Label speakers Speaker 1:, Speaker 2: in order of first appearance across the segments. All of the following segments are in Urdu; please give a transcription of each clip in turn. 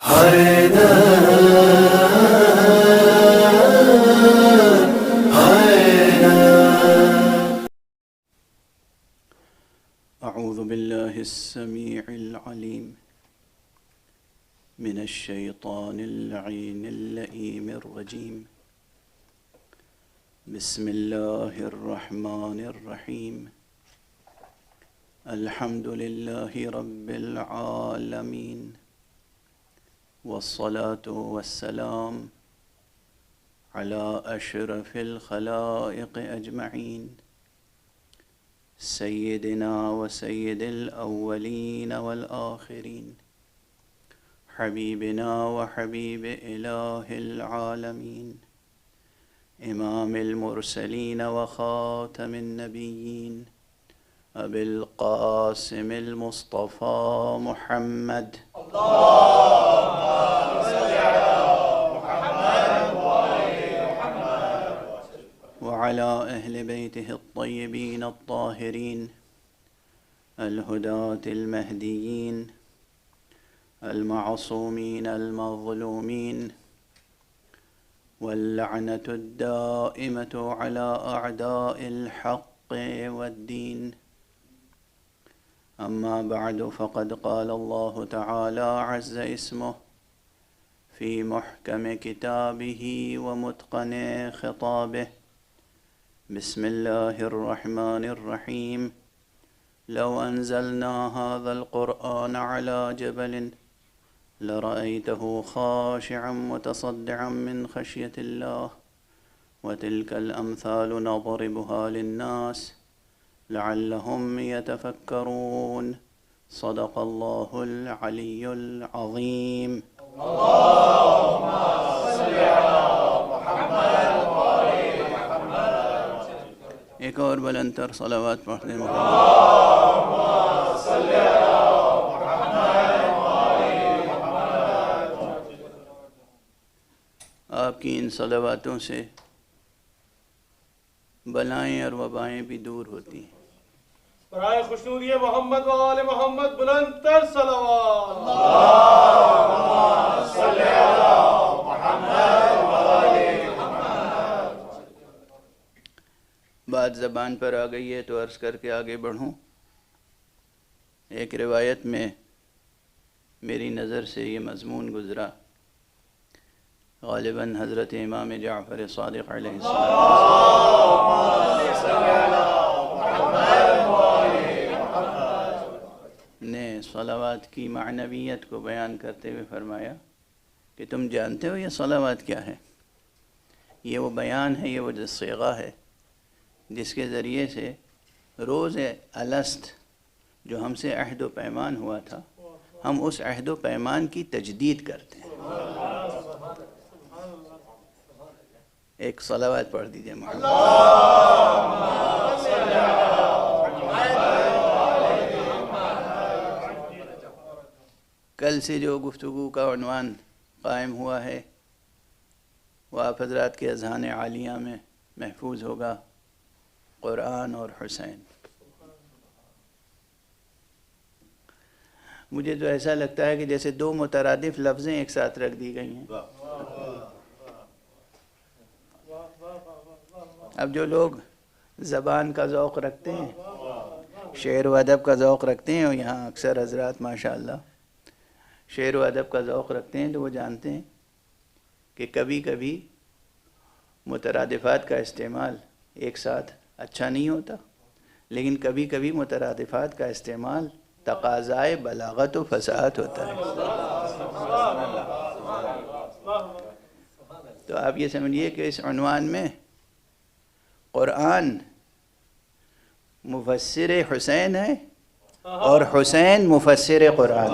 Speaker 1: أعوذ بالله السميع العليم من الشيطان اللعين اللئيم الرجيم. بسم الله الرحمن الرحيم. الحمد لله رب العالمين، والصلاة والسلام على أشرف الخلائق أجمعين، سيدنا وسيد الأولين والآخرين، حبيبنا وحبيب إله العالمين، إمام المرسلين وخاتم النبيين، أبي القاسم المصطفى محمد. اللهم صل على محمد وآل محمد وعلى أهل بيته الطيبين الطاهرين الهداة المهديين المعصومين المظلومين، واللعنة الدائمة على أعداء الحق والدين. أما بعد، فقد قال الله تعالى عز اسمه في محكم كتابه ومتقن خطابه: بسم الله الرحمن الرحيم. لو أنزلنا هذا القرآن على جبل لرأيته خاشعا متصدعا من خشية الله، وتلك الأمثال نضربها للناس لعلهم يتفكرون. صدق الله العلي العظيم. اللهم صل على محمد وآل محمد. ایک اور بلند تر صلوات پڑھنے میں اللهم صل على محمد وآل محمد. آپ کی ان صلواتوں سے بلائیں اور وبائیں بھی دور ہوتی ہیں.
Speaker 2: برائے خوشنودی محمد و آل محمد بلند تر صلوات.
Speaker 1: اللهم صل على محمد و آل محمد. بات زبان پر آ گئی ہے تو عرض کر کے آگے بڑھوں. ایک روایت میں میری نظر سے یہ مضمون گزرا، غالباً حضرت امام جعفر صادق علیہ السلام نے صلوات کی معنویت کو بیان کرتے ہوئے فرمایا کہ تم جانتے ہو یہ صلوات کیا ہے؟ یہ وہ بیان ہے، یہ وہ صیغہ ہے جس کے ذریعے سے روز الست جو ہم سے عہد و پیمان ہوا تھا، ہم اس عہد و پیمان کی تجدید کرتے ہیں. ایک صلوات پڑھ دیجئے محمد. کل سے جو گفتگو کا عنوان قائم ہوا ہے وہ آپ حضرات کے اذہان عالیہ میں محفوظ ہوگا: قرآن اور حسین. مجھے تو ایسا لگتا ہے کہ جیسے دو مترادف لفظیں ایک ساتھ رکھ دی گئی ہیں. اب جو لوگ زبان کا ذوق رکھتے ہیں، شعر و ادب کا ذوق رکھتے ہیں، اور یہاں اکثر حضرات ماشاءاللہ شعر و ادب کا ذوق رکھتے ہیں، تو وہ جانتے ہیں کہ کبھی کبھی مترادفات کا استعمال ایک ساتھ اچھا نہیں ہوتا، لیکن کبھی کبھی مترادفات کا استعمال تقاضائے بلاغت و فصاحت ہوتا ہے. تو آپ یہ سمجھیے کہ اس عنوان میں قرآن مفسر حسین ہے اور حسین مفسر قرآن.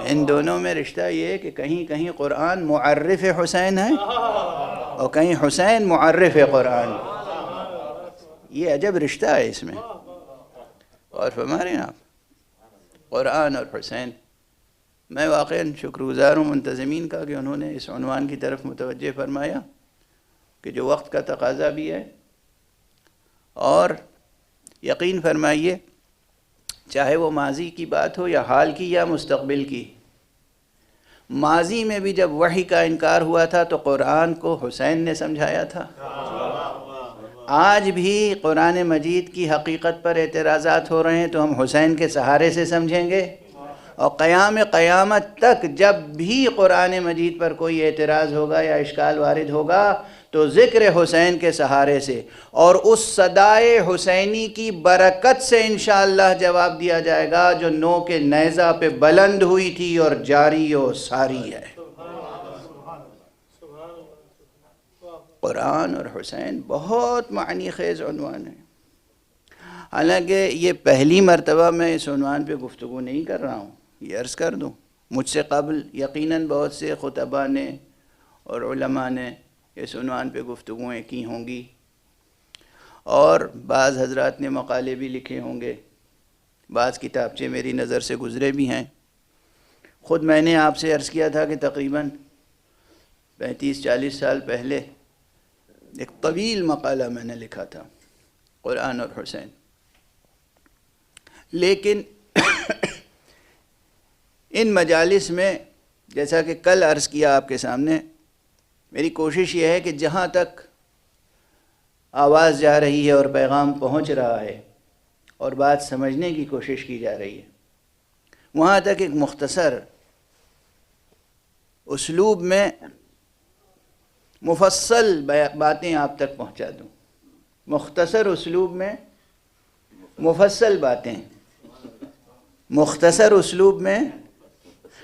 Speaker 1: ان دونوں میں رشتہ یہ ہے کہ کہیں کہیں قرآن معرف حسین ہے اور کہیں حسین معرف قرآن. یہ عجب رشتہ ہے اس میں. اور فرما رہے ہیں آپ قرآن اور حسین. میں واقعاً شکر گزار ہوں منتظمین کا کہ انہوں نے اس عنوان کی طرف متوجہ فرمایا کہ جو وقت کا تقاضا بھی ہے، اور یقین فرمائیے چاہے وہ ماضی کی بات ہو یا حال کی یا مستقبل کی. ماضی میں بھی جب وحی کا انکار ہوا تھا تو قرآن کو حسین نے سمجھایا تھا. آج بھی قرآن مجید کی حقیقت پر اعتراضات ہو رہے ہیں تو ہم حسین کے سہارے سے سمجھیں گے، اور قیامت تک جب بھی قرآن مجید پر کوئی اعتراض ہوگا یا اشکال وارد ہوگا تو ذکر حسین کے سہارے سے اور اس صدائے حسینی کی برکت سے انشاءاللہ جواب دیا جائے گا جو نو کے نیزہ پہ بلند ہوئی تھی اور جاری و ساری ہے. قرآن اور حسین بہت معنی خیز عنوان ہے. حالانکہ یہ پہلی مرتبہ میں اس عنوان پہ گفتگو نہیں کر رہا ہوں، یہ عرض کر دوں مجھ سے قبل یقیناً بہت سے خطباء نے اور علماء نے اس عنوان پہ گفتگویں کی ہوں گی، اور بعض حضرات نے مقالے بھی لکھے ہوں گے، بعض کتابچے میری نظر سے گزرے بھی ہیں. خود میں نے آپ سے عرض کیا تھا کہ تقریباً 35-40 سال پہلے ایک طویل مقالہ میں نے لکھا تھا قرآن اور حسین. لیکن ان مجالس میں جیسا کہ کل عرض کیا آپ کے سامنے، میری کوشش یہ ہے کہ جہاں تک آواز جا رہی ہے اور پیغام پہنچ رہا ہے اور بات سمجھنے کی کوشش کی جا رہی ہے، وہاں تک ایک مختصر اسلوب میں مفصل باتیں آپ تک پہنچا دوں. مختصر اسلوب میں مفصل باتیں، مختصر اسلوب میں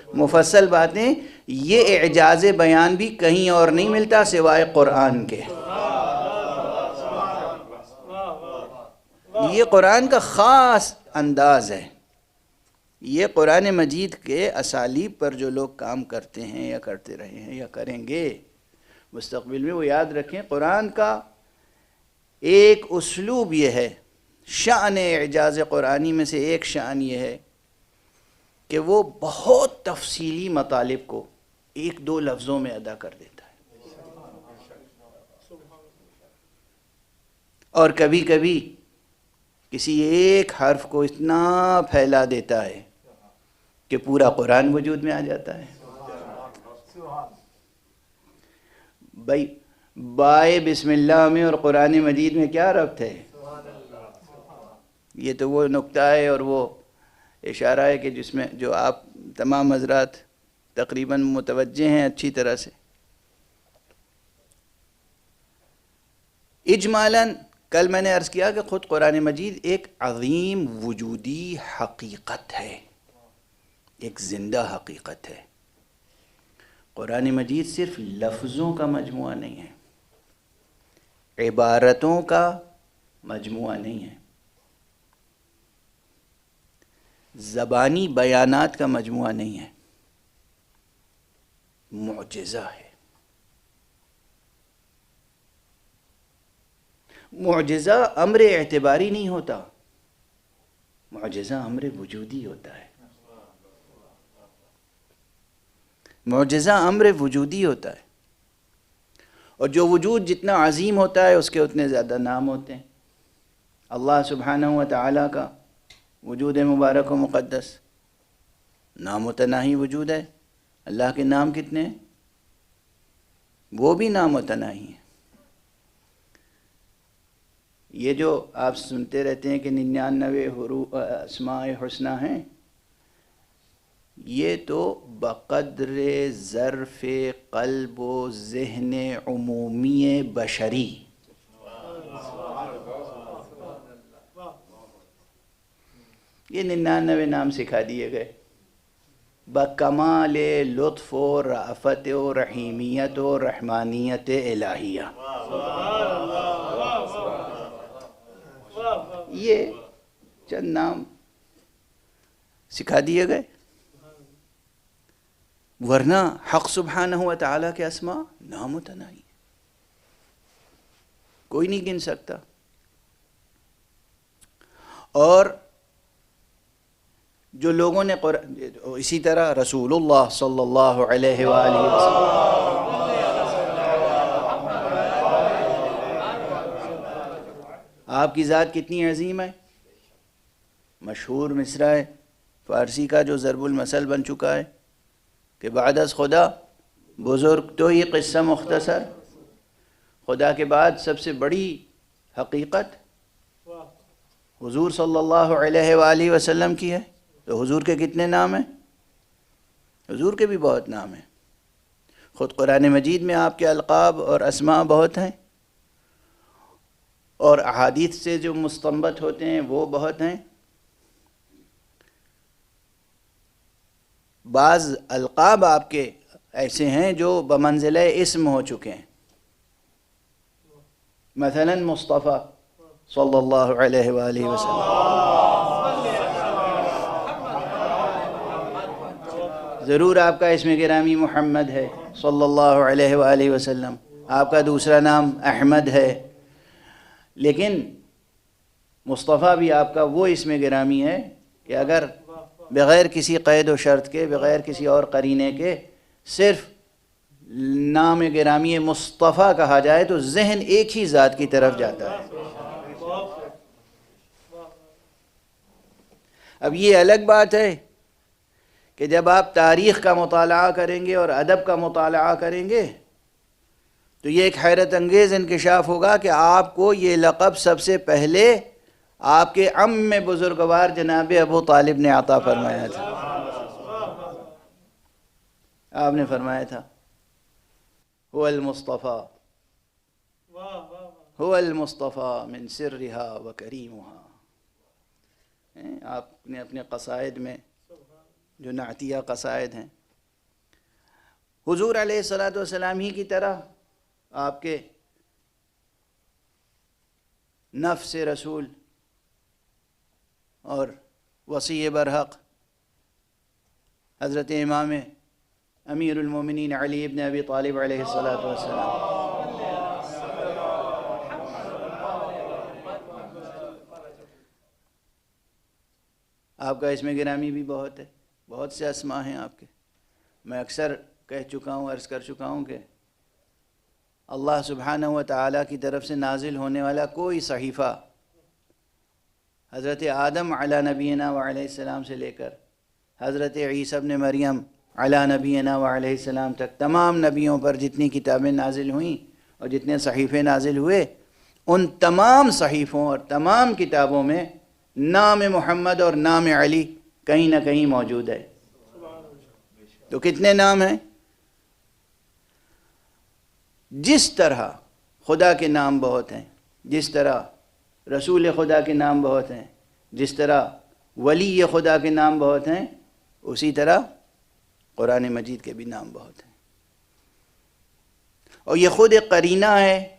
Speaker 1: مفصل باتیں، یہ اعجاز بیان بھی کہیں اور نہیں ملتا سوائے قرآن کے. یہ قرآن کا خاص انداز ہے. یہ قرآن مجید کے اسالیب پر جو لوگ کام کرتے ہیں یا کرتے رہے ہیں یا کریں گے مستقبل میں، وہ یاد رکھیں قرآن کا ایک اسلوب یہ ہے. شأن اعجاز قرآنی میں سے ایک شأن یہ ہے کہ وہ بہت تفصیلی مطالب کو 1-2 لفظوں میں ادا کر دیتا ہے، اور کبھی کبھی کسی ایک حرف کو اتنا پھیلا دیتا ہے کہ پورا قرآن وجود میں آ جاتا ہے. بھائی بائے بسم اللہ میں اور قرآن مجید میں کیا ربط ہے؟ یہ تو وہ نقطہ ہے اور وہ اشارہ ہے کہ جس میں جو آپ تمام حضرات تقریباً متوجہ ہیں اچھی طرح سے. اجمالاً کل میں نے عرض کیا کہ خود قرآن مجید ایک عظیم وجودی حقیقت ہے، ایک زندہ حقیقت ہے. قرآن مجید صرف لفظوں کا مجموعہ نہیں ہے، عبارتوں کا مجموعہ نہیں ہے، زبانی بیانات کا مجموعہ نہیں ہے، معجزہ ہے. معجزہ امر اعتباری نہیں ہوتا، معجزہ امر وجودی ہوتا ہے. معجزہ امر وجودی ہوتا ہے، اور جو وجود جتنا عظیم ہوتا ہے اس کے اتنے زیادہ نام ہوتے ہیں. اللہ سبحانہ و تعالیٰ کا وجود مبارک و مقدس نام متناہی وجود ہے. اللہ کے نام کتنے ہیں؟ وہ بھی نام متناہی ہیں. یہ جو آپ سنتے رہتے ہیں کہ 99 حروف اسماء حسنہ ہیں، یہ تو بقدر ظرف قلب و ذہن عمومی بشری، یہ 99 نام سکھا دیے گئے بکمال لطف و رأفت و رحیمیت و رحمانیت الہیہ. یہ چند نام سکھا دیے گئے، ورنہ حق سبحانہ و تعالیٰ کے اسماء نام متناہی ہیں، کوئی نہیں گن سکتا. اور جو لوگوں نے اسی طرح رسول اللہ صلی اللہ علیہ وآلہ وسلم، آپ کی ذات کتنی عظیم ہے، مشہور مصرع ہے فارسی کا جو ضرب المثل بن چکا ہے کہ بعد از خدا بزرگ تو ہی قصہ مختصر، خدا کے بعد سب سے بڑی حقیقت حضور صلی اللہ علیہ وآلہ وسلم کی ہے۔ تو حضور کے کتنے نام ہیں؟ حضور کے بھی بہت نام ہیں، خود قرآن مجید میں آپ کے القاب اور اسماء بہت ہیں، اور احادیث سے جو مستنبط ہوتے ہیں وہ بہت ہیں۔ بعض القاب آپ کے ایسے ہیں جو بمنزلہ اسم ہو چکے ہیں، مثلا مصطفیٰ صلی اللہ علیہ وآلہ وسلم، ضرور آپ کا اسم گرامی محمد ہے صلی اللہ علیہ وآلہ وسلم، آپ کا دوسرا نام احمد ہے، لیکن مصطفیٰ بھی آپ کا وہ اسم گرامی ہے کہ اگر بغیر کسی قید و شرط کے، بغیر کسی اور قرینے کے صرف نام گرامی مصطفیٰ کہا جائے تو ذہن ایک ہی ذات کی طرف جاتا ہے۔ اب یہ الگ بات ہے کہ جب آپ تاریخ کا مطالعہ کریں گے اور ادب کا مطالعہ کریں گے تو یہ ایک حیرت انگیز انکشاف ہوگا کہ آپ کو یہ لقب سب سے پہلے آپ کے عم بزرگوار جناب ابو طالب نے عطا فرمایا تھا۔ آپ نے فرمایا تھا هو المصطفى هو المصطفى من سرها وكريمها۔ آپ نے اپنے قصائد میں جو نعتیہ قصائد ہیں، حضور علیہ الصلاۃ والسلام ہی کی طرح آپ کے نفس رسول اور وصی برحق حضرت امام امیر المومنین علی ابن ابی طالب علیہ الصلاۃ والسلام، آپ کا اسم گرامی بھی بہت ہے، بہت سے اسماء ہیں آپ کے۔ میں اکثر کہہ چکا ہوں، عرض کر چکا ہوں کہ اللہ سبحانہ و تعالیٰ کی طرف سے نازل ہونے والا کوئی صحیفہ حضرت آدم علی نبینا وعلیہ السلام سے لے کر حضرت عیسیٰ ابن مریم علی نبینا وعلیہ السلام تک تمام نبیوں پر جتنی کتابیں نازل ہوئیں اور جتنے صحیفے نازل ہوئے، ان تمام صحیفوں اور تمام کتابوں میں نام محمد اور نام علی کہیں نہ کہیں موجود ہے۔ تو کتنے نام ہیں؟ جس طرح خدا کے نام بہت ہیں، جس طرح رسول خدا کے نام بہت ہیں، جس طرح ولی خدا کے نام بہت ہیں، اسی طرح قرآن مجید کے بھی نام بہت ہیں۔ اور یہ خود ایک قرینہ ہے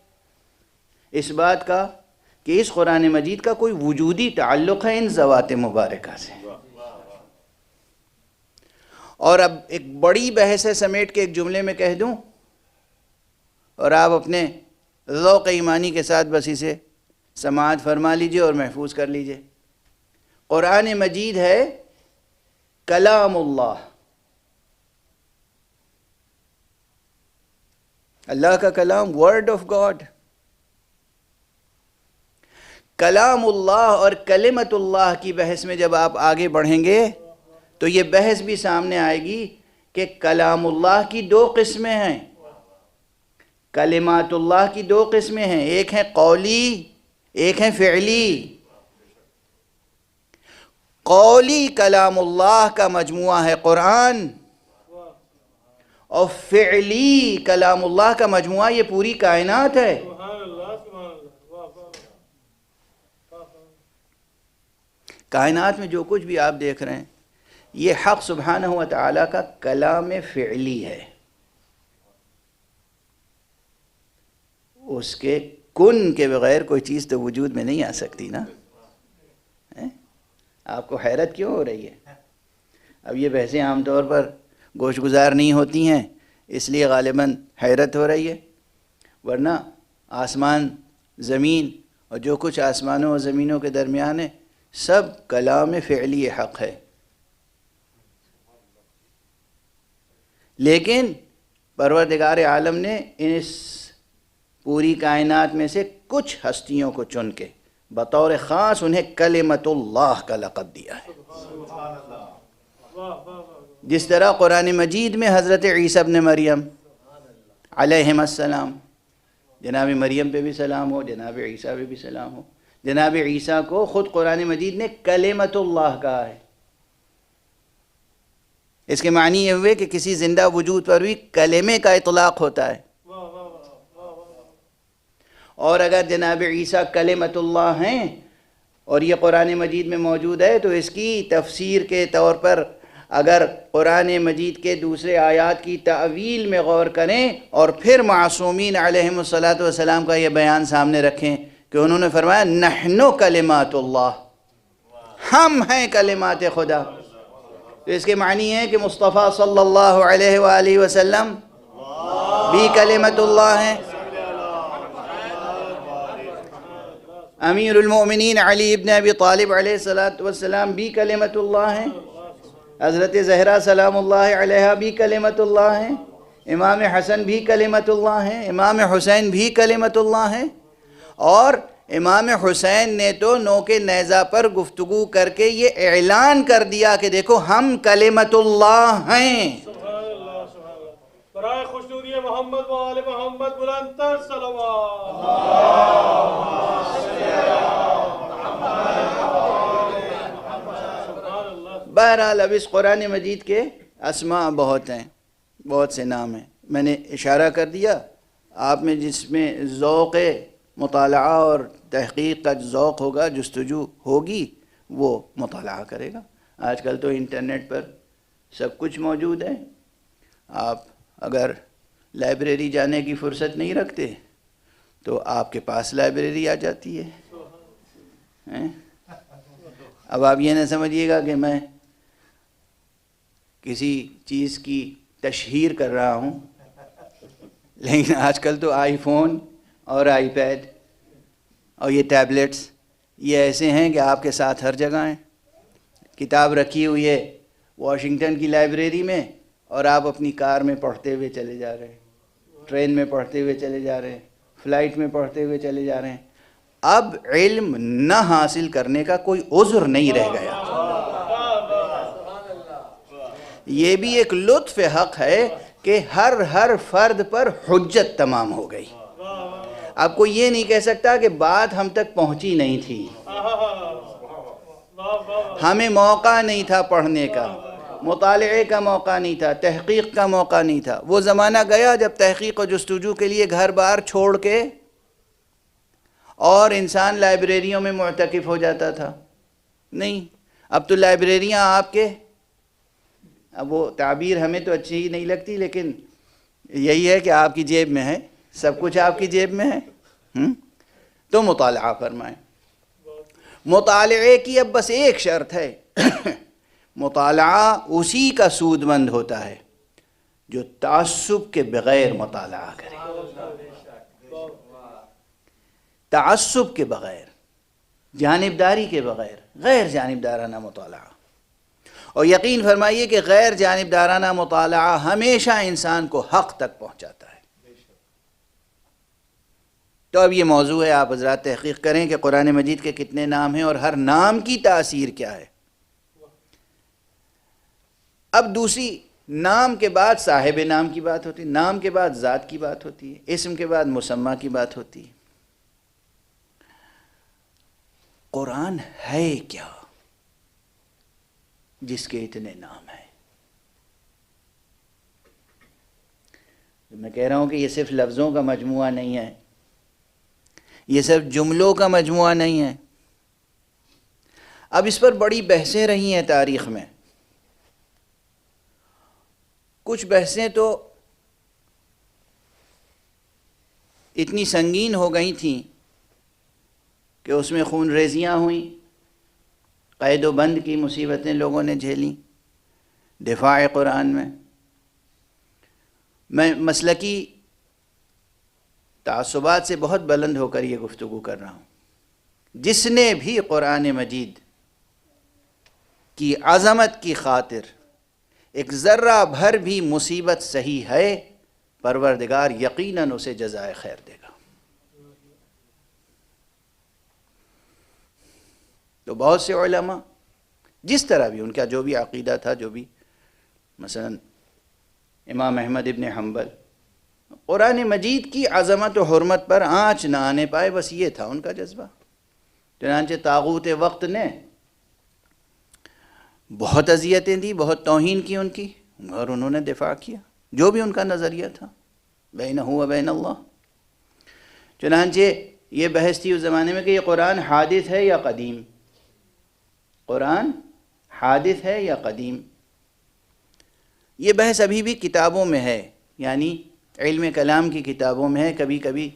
Speaker 1: اس بات کا کہ اس قرآن مجید کا کوئی وجودی تعلق ہے ان ذوات مبارکہ سے۔ اور اب ایک بڑی بحث ہے سمیٹ کے ایک جملے میں کہہ دوں، اور آپ اپنے ذوق ایمانی کے ساتھ بس اسے سماعت فرما لیجئے اور محفوظ کر لیجئے۔ قرآن مجید ہے کلام اللہ، اللہ کا کلام، ورڈ آف گاڈ۔ کلام اللہ اور کلمت اللہ کی بحث میں جب آپ آگے بڑھیں گے تو یہ بحث بھی سامنے آئے گی کہ کلام اللہ کی دو قسمیں ہیں، کلمات اللہ کی دو قسمیں ہیں، ایک ہے قولی، ایک ہے فعلی۔ قولی کلام اللہ کا مجموعہ ہے قرآن، اور فعلی کلام اللہ کا مجموعہ یہ پوری کائنات ہے۔ کائنات میں جو کچھ بھی آپ دیکھ رہے ہیں یہ حق سبحانہ و تعالیٰ کا کلام فعلی ہے، اس کے کن کے بغیر کوئی چیز تو وجود میں نہیں آ سکتی نا۔ آپ کو حیرت کیوں ہو رہی ہے؟ اب یہ بحثیں عام طور پر گوش گزار نہیں ہوتی ہیں، اس لیے غالباً حیرت ہو رہی ہے، ورنہ آسمان زمین اور جو کچھ آسمانوں اور زمینوں کے درمیان ہے سب کلام فعلی حق ہے۔ لیکن پروردگار عالم نے اس پوری کائنات میں سے کچھ ہستیوں کو چن کے، بطور خاص انہیں کلمۃ اللہ کا لقب دیا ہے۔ جس طرح قرآن مجید میں حضرت عیسیٰ ابن مریم علیہم السلام، جناب مریم پہ بھی سلام ہو، جناب عیسیٰ پہ بھی سلام ہو، جناب عیسیٰ کو خود قرآن مجید نے کلمۃ اللہ کہا ہے۔ اس کے معنی یہ ہوئے کہ کسی زندہ وجود پر بھی کلمے کا اطلاق ہوتا ہے، اور اگر جناب عیسیٰ کلمۃ اللہ ہیں اور یہ قرآن مجید میں موجود ہے تو اس کی تفسیر کے طور پر اگر قرآن مجید کے دوسرے آیات کی تعویل میں غور کریں اور پھر معصومین علیہم الصلاۃ والسلام کا یہ بیان سامنے رکھیں کہ انہوں نے فرمایا نحن کلمات اللہ، ہم ہیں کلمات خدا، تو اس کے معنی ہے کہ مصطفیٰ صلی اللہ علیہ وآلہ وسلم بھی کلمت اللہ ہیں، امیر المؤمنین علی ابن ابی طالب علیہ السلام بھی کلمت اللہ ہیں، حضرت زہرا سلام اللہ علیہ بھی کلمت اللہ ہیں، امام حسن بھی کلمت اللہ ہیں، امام حسین بھی کلمت اللہ ہیں، اور امام حسین نے تو نوک نیزہ پر گفتگو کر کے یہ اعلان کر دیا کہ دیکھو ہم کلمت اللہ ہیں۔
Speaker 2: سبحان اللہ سبحان اللہ، برائے خوشنودی محمد و آل محمد بلند تر صلوات۔
Speaker 1: بہرحال اب اس قرآن مجید کے اسماء بہت ہیں، بہت سے نام ہیں، میں نے اشارہ کر دیا، آپ میں جس میں ذوق مطالعہ اور تحقیق کا ذوق ہوگا، جستجو ہوگی، وہ مطالعہ کرے گا۔ آج کل تو انٹرنیٹ پر سب کچھ موجود ہے، آپ اگر لائبریری جانے کی فرصت نہیں رکھتے تو آپ کے پاس لائبریری آ جاتی ہے۔ اب آپ یہ نہ سمجھیے گا کہ میں کسی چیز کی تشہیر کر رہا ہوں، لیکن آج کل تو آئی فون اور آئی پیڈ اور یہ ٹیبلٹس یہ ایسے ہیں کہ آپ کے ساتھ ہر جگہ ہیں۔ کتاب رکھی ہوئی ہے واشنگٹن کی لائبریری میں اور آپ اپنی کار میں پڑھتے ہوئے چلے جا رہے ہیں، ٹرین میں پڑھتے ہوئے چلے جا رہے ہیں، فلائٹ میں پڑھتے ہوئے چلے جا رہے ہیں۔ اب علم نہ حاصل کرنے کا کوئی عذر نہیں رہ گیا۔ یہ بھی ایک لطف حق ہے کہ ہر فرد پر حجت تمام ہو گئی۔ اب کوئی یہ نہیں کہہ سکتا کہ بات ہم تک پہنچی نہیں تھی، ہمیں موقع نہیں تھا پڑھنے کا، مطالعے کا موقع نہیں تھا، تحقیق کا موقع نہیں تھا۔ وہ زمانہ گیا جب تحقیق و جستجو کے لیے گھر بار چھوڑ کے اور انسان لائبریریوں میں معتکف ہو جاتا تھا۔ نہیں، اب تو لائبریریاں آپ کے، اب وہ تعبیر ہمیں تو اچھی ہی نہیں لگتی، لیکن یہی ہے کہ آپ کی جیب میں ہے، سب کچھ آپ کی جیب میں ہے۔ تو مطالعہ فرمائیں۔ مطالعے کی اب بس ایک شرط ہے، مطالعہ اسی کا سود مند ہوتا ہے جو تعصب کے بغیر مطالعہ کرے، تعصب کے بغیر، جانبداری کے بغیر، غیر جانبدارانہ مطالعہ۔ اور یقین فرمائیے کہ غیر جانبدارانہ مطالعہ ہمیشہ انسان کو حق تک پہنچاتا ہے۔ تو اب یہ موضوع ہے، آپ حضرات تحقیق کریں کہ قرآن مجید کے کتنے نام ہیں اور ہر نام کی تاثیر کیا ہے۔ اب دوسری، نام کے بعد صاحب نام کی بات ہوتی ہے، نام کے بعد ذات کی بات ہوتی ہے، اسم کے بعد مسمہ کی بات ہوتی ہے۔ قرآن ہے کیا جس کے اتنے نام ہیں؟ میں کہہ رہا ہوں کہ یہ صرف لفظوں کا مجموعہ نہیں ہے، یہ صرف جملوں کا مجموعہ نہیں ہے۔ اب اس پر بڑی بحثیں رہی ہیں تاریخ میں، کچھ بحثیں تو اتنی سنگین ہو گئی تھیں کہ اس میں خون ریزیاں ہوئیں، قید و بند کی مصیبتیں لوگوں نے جھیلیں دفاع قرآن میں۔ میں مسلکی تعصبات سے بہت بلند ہو کر یہ گفتگو کر رہا ہوں، جس نے بھی قرآن مجید کی عظمت کی خاطر ایک ذرہ بھر بھی مصیبت سہی ہے، پروردگار یقیناً اسے جزائے خیر دے گا۔ تو بہت سے علماء جس طرح بھی ان کا جو بھی عقیدہ تھا، جو بھی، مثلا امام احمد ابن حنبل، قرآن مجید کی عظمت و حرمت پر آنچ نہ آنے پائے، بس یہ تھا ان کا جذبہ۔ چنانچہ طاغوت وقت نے بہت اذیتیں دی، بہت توہین کی ان کی، اور انہوں نے دفاع کیا جو بھی ان کا نظریہ تھا، بینہ و بین اللہ۔ چنانچہ یہ بحث تھی اس زمانے میں کہ یہ قرآن حادث ہے یا قدیم، قرآن حادث ہے یا قدیم۔ یہ بحث ابھی بھی کتابوں میں ہے، یعنی علم کلام کی کتابوں میں ہے۔ کبھی کبھی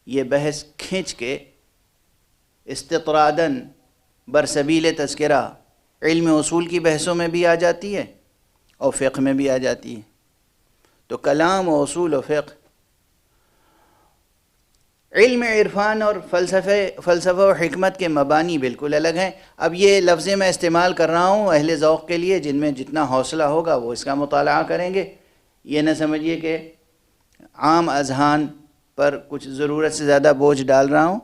Speaker 1: یہ بحث کھینچ کے استطراداً برسبیل تذکرہ علم اصول کی بحثوں میں بھی آ جاتی ہے اور فقہ میں بھی آ جاتی ہے۔ تو کلام و اصول و فقہ، علم عرفان اور فلسفہ و حکمت کے مبانی بالکل الگ ہیں۔ اب یہ لفظیں میں استعمال کر رہا ہوں اہل ذوق کے لیے، جن میں جتنا حوصلہ ہوگا وہ اس کا مطالعہ کریں گے۔ یہ نہ سمجھیے کہ عام اذہان پر کچھ ضرورت سے زیادہ بوجھ ڈال رہا ہوں،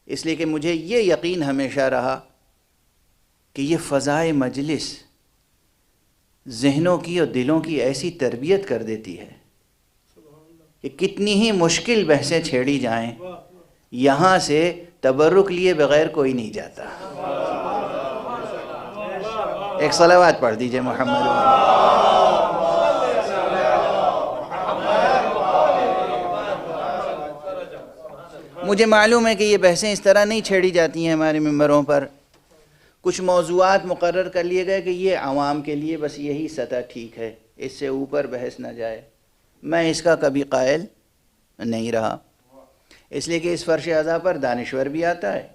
Speaker 1: اس لیے کہ مجھے یہ یقین ہمیشہ رہا کہ یہ فضائے مجلس ذہنوں کی اور دلوں کی ایسی تربیت کر دیتی ہے کہ کتنی ہی مشکل بحثیں چھیڑی جائیں، یہاں سے تبرک لیے بغیر کوئی نہیں جاتا۔ ایک صلوات پڑھ دیجئے محمد۔ مجھے معلوم ہے کہ یہ بحثیں اس طرح نہیں چھیڑی جاتی ہیں ہمارے ممبروں پر۔ کچھ موضوعات مقرر کر لیے گئے کہ یہ عوام کے لیے بس یہی سطح ٹھیک ہے، اس سے اوپر بحث نہ جائے۔ میں اس کا کبھی قائل نہیں رہا، اس لیے کہ اس فرش اعضاء پر دانشور بھی آتا ہے،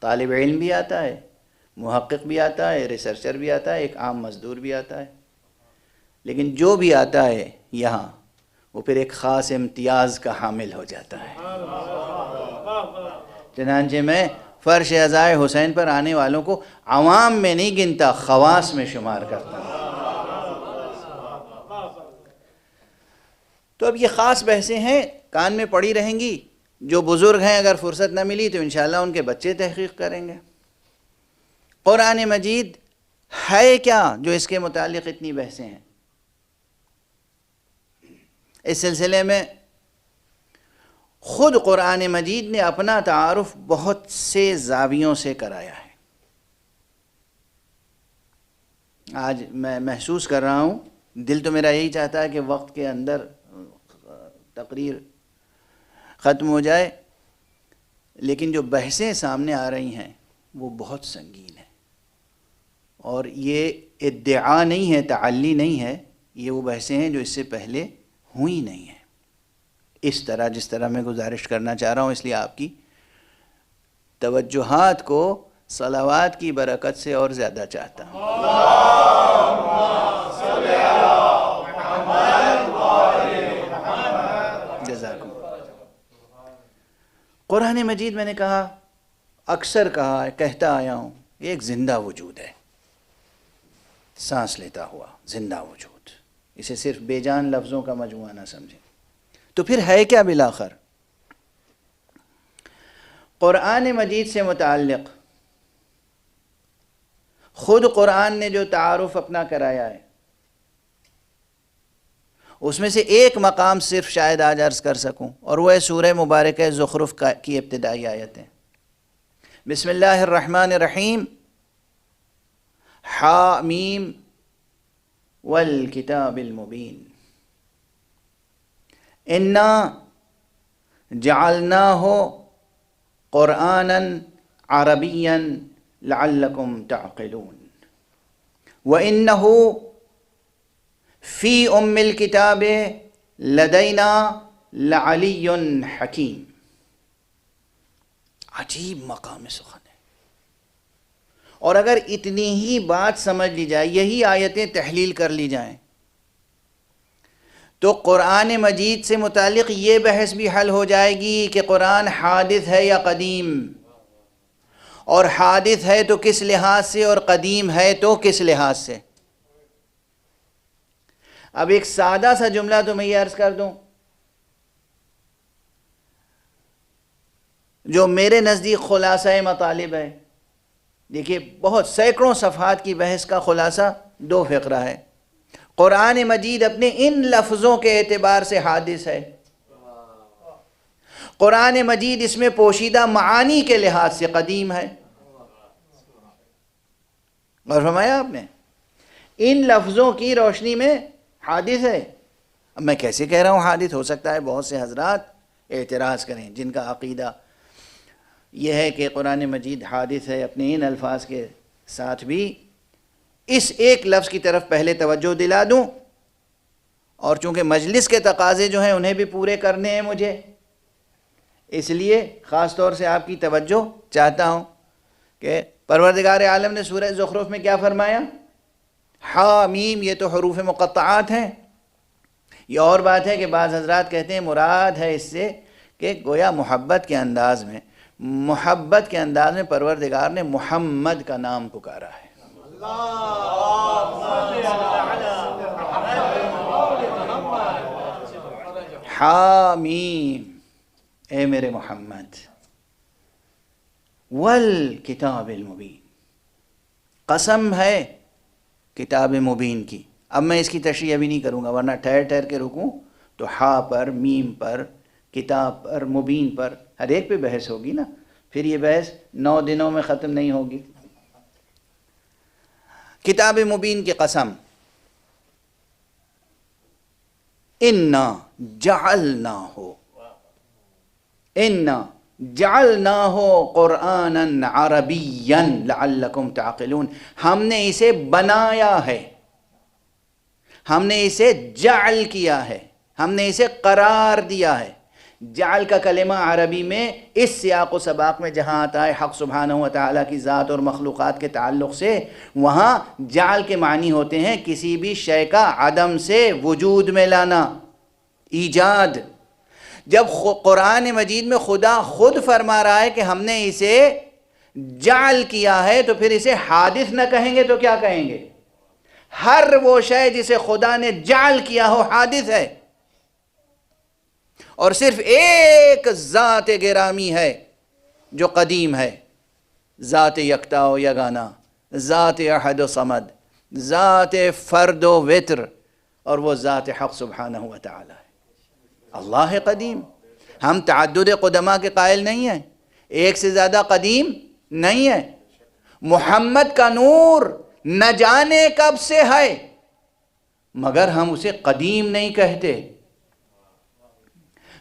Speaker 1: طالب علم بھی آتا ہے، محقق بھی آتا ہے، ریسرچر بھی آتا ہے، ایک عام مزدور بھی آتا ہے، لیکن جو بھی آتا ہے یہاں وہ پھر ایک خاص امتیاز کا حامل ہو جاتا ہے۔ چنانچہ میں فرش اعضاء حسین پر آنے والوں کو عوام میں نہیں گنتا، خواص میں شمار کرتا ہوں۔ تو اب یہ خاص بحثیں ہیں، کان میں پڑی رہیں گی۔ جو بزرگ ہیں اگر فرصت نہ ملی تو انشاءاللہ ان کے بچے تحقیق کریں گے۔ قرآن مجید ہے کیا جو اس کے متعلق اتنی بحثیں ہیں؟ اس سلسلے میں خود قرآن مجید نے اپنا تعارف بہت سے زاویوں سے کرایا ہے۔ آج میں محسوس کر رہا ہوں، دل تو میرا یہی چاہتا ہے کہ وقت کے اندر تقریر ختم ہو جائے، لیکن جو بحثیں سامنے آ رہی ہیں وہ بہت سنگین ہیں، اور یہ ادعا نہیں ہے، تعلی نہیں ہے، یہ وہ بحثیں ہیں جو اس سے پہلے ہوئی نہیں ہیں اس طرح جس طرح میں گزارش کرنا چاہ رہا ہوں۔ اس لیے آپ کی توجہات کو صلوات کی برکت سے اور زیادہ چاہتا ہوں۔ جزاکم۔ قرآن مجید میں نے کہا، اکثر کہا، کہتا آیا ہوں، یہ ایک زندہ وجود ہے، سانس لیتا ہوا زندہ وجود۔ اسے صرف بے جان لفظوں کا مجموعہ نہ سمجھیں۔ تو پھر ہے کیا بالآخر؟ قرآن مجید سے متعلق خود قرآن نے جو تعارف اپنا کرایا ہے، اس میں سے ایک مقام صرف شاید آج عرض کر سکوں، اور وہ ہے سورہ مبارکہ زخرف کی ابتدائی آیتیں۔ بسم اللہ الرحمن الرحیم، حامیم والکتاب المبین، انا جعلناہ قرآنا عربیا لعلکم تعقلون وَإِنَّهُ فی ام الکتاب لدینا لعلی حکیم۔ عجیب مقام سخن ہے، اور اگر اتنی ہی بات سمجھ لی جائے، یہی آیتیں تحلیل کر لی جائیں، تو قرآن مجید سے متعلق یہ بحث بھی حل ہو جائے گی کہ قرآن حادث ہے یا قدیم، اور حادث ہے تو کس لحاظ سے، اور قدیم ہے تو کس لحاظ سے۔ اب ایک سادہ سا جملہ تو میں یہ عرض کر دوں جو میرے نزدیک خلاصہ مطالب ہے، دیکھیے بہت سینکڑوں صفحات کی بحث کا خلاصہ 2 فقرہ ہے. قرآن مجید اپنے ان لفظوں کے اعتبار سے حادث ہے. قرآن مجید اس میں پوشیدہ معانی کے لحاظ سے قدیم ہے. اور فرمایا آپ نے ان لفظوں کی روشنی میں حادث ہے. اب میں کیسے کہہ رہا ہوں حادث؟ ہو سکتا ہے بہت سے حضرات اعتراض کریں جن کا عقیدہ یہ ہے کہ قرآن مجید حادث ہے. اپنے ان الفاظ کے ساتھ بھی اس ایک لفظ کی طرف پہلے توجہ دلا دوں، اور چونکہ مجلس کے تقاضے جو ہیں انہیں بھی پورے کرنے ہیں مجھے، اس لیے خاص طور سے آپ کی توجہ چاہتا ہوں کہ پروردگار عالم نے سورہ زخرف میں کیا فرمایا؟ حا میم، یہ تو حروف مقطعات ہیں. یہ اور بات ہے کہ بعض حضرات کہتے ہیں مراد ہے اس سے کہ گویا محبت کے انداز میں پروردگار نے محمد کا نام پکارا ہے. حامیم، اے میرے محمد، والکتاب المبین، قسم ہے کتاب مبین کی. اب میں اس کی تشریح ابھی نہیں کروں گا ورنہ ٹھہر کے رکوں تو ہا پر، میم پر، کتاب پر، مبین پر ہر ایک پہ بحث ہوگی نا. پھر یہ بحث 9 دنوں میں ختم نہیں ہوگی. کتاب مبین کی قسم، انا جعلناہ قرآنا عربیا لعلکم تعقلون، ہم نے اسے بنایا ہے، ہم نے اسے جعل کیا ہے، ہم نے اسے قرار دیا ہے. جعل کا کلمہ عربی میں اس سیاق و سباق میں جہاں آتا ہے حق سبحانہ و تعالیٰ کی ذات اور مخلوقات کے تعلق سے، وہاں جعل کے معنی ہوتے ہیں کسی بھی شے کا عدم سے وجود میں لانا، ایجاد. جب قرآن مجید میں خدا خود فرما رہا ہے کہ ہم نے اسے جعل کیا ہے تو پھر اسے حادث نہ کہیں گے تو کیا کہیں گے؟ ہر وہ شے جسے خدا نے جعل کیا ہو حادث ہے. اور صرف ایک ذات گرامی ہے جو قدیم ہے، ذات یکتا و یگانا، ذات احد و صمد، ذات فرد و وتر، اور وہ ذات حق سبحانہ و تعالی ہے. اللہ قدیم. ہم تعدد قدماء کے قائل نہیں ہیں، ایک سے زیادہ قدیم نہیں ہے. محمد کا نور نہ جانے کب سے ہے مگر ہم اسے قدیم نہیں کہتے.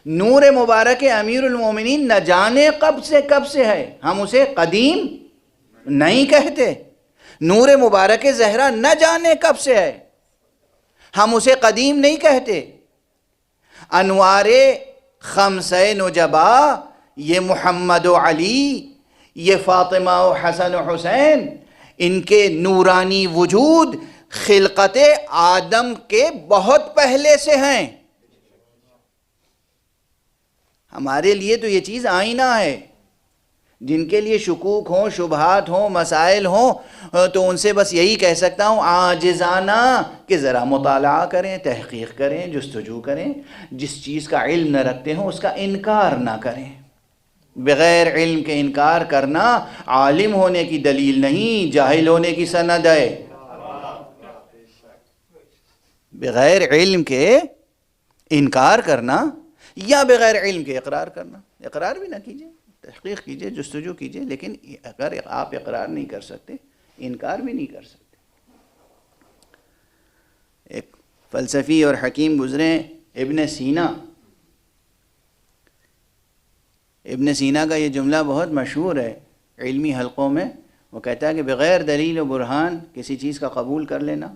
Speaker 1: نور مبارک امیر المومنین نہ جانے کب سے ہے، ہم اسے قدیم نہیں کہتے. نور مبارک زہرا نہ جانے کب سے ہے، ہم اسے قدیم نہیں کہتے. انوار خمسہ نجبا، یہ محمد و علی، یہ فاطمہ و حسن و حسین، ان کے نورانی وجود خلقت آدم کے بہت پہلے سے ہیں. ہمارے لیے تو یہ چیز آئینہ ہے. جن کے لیے شکوک ہوں، شبہات ہوں، مسائل ہوں، تو ان سے بس یہی کہہ سکتا ہوں عاجزانہ کہ ذرا مطالعہ کریں، تحقیق کریں، جستجو کریں. جس چیز کا علم نہ رکھتے ہوں اس کا انکار نہ کریں. بغیر علم کے انکار کرنا عالم ہونے کی دلیل نہیں، جاہل ہونے کی سند ہے. بغیر علم کے انکار کرنا یا بغیر علم کے اقرار کرنا. اقرار بھی نہ کیجئے، تحقیق کیجئے، جستجو کیجئے، لیکن اگر آپ اقرار نہیں کر سکتے انکار بھی نہیں کر سکتے. ایک فلسفی اور حکیم گزرے ابن سینا. ابن سینا کا یہ جملہ بہت مشہور ہے علمی حلقوں میں. وہ کہتا ہے کہ بغیر دلیل و برہان کسی چیز کا قبول کر لینا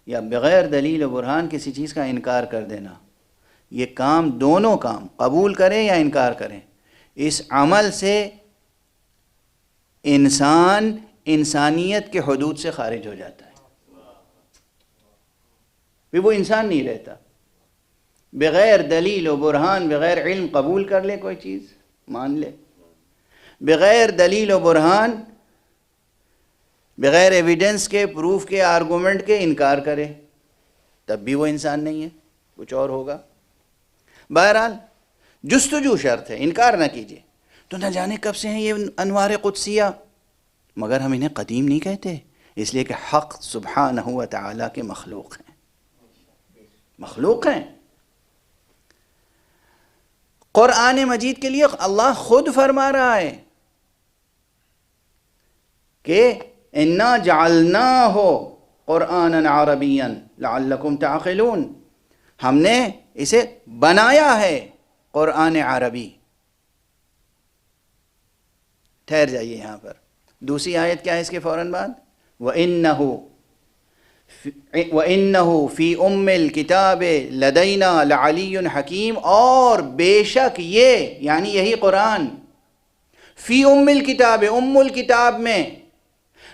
Speaker 1: یا بغیر دلیل و برہان کسی چیز کا انکار کر دینا، یہ کام، دونوں کام، قبول کریں یا انکار کریں، اس عمل سے انسان انسانیت کے حدود سے خارج ہو جاتا ہے، پھر وہ انسان نہیں رہتا. بغیر دلیل و برہان، بغیر علم قبول کر لے کوئی چیز، مان لے، بغیر دلیل و برہان، بغیر ایویڈنس کے، پروف کے، آرگومنٹ کے انکار کرے، تب بھی وہ انسان نہیں ہے، کچھ اور ہوگا. بہرحال جستجو شرط ہے، انکار نہ کیجیے. تو نہ جانے کب سے ہیں یہ انوار قدسیہ. مگر ہم انہیں قدیم نہیں کہتے، اس لیے کہ حق سبحانہ و تعالیٰ کے مخلوق ہیں، مخلوق ہیں۔ قرآن مجید کے لیے اللہ خود فرما رہا ہے کہ اِنَّا جَعَلْنَاهُ قُرْآنًا عَرَبِيًّا لَعَلَّكُمْ تَعْقِلُونَ، ہم نے اسے بنایا ہے قرآن عربی۔ ٹھہر جائیے یہاں پر، دوسری آیت کیا ہے اس کے فوراً بعد؟ وَإِنَّهُ فِي أُمِّ الْكِتَابِ لَدَيْنَا لَعَلِيٌّ حَكِيمٌ، اور بے شک یہ یعنی یہی قرآن، فی ام الکتاب، ام الکتاب میں۔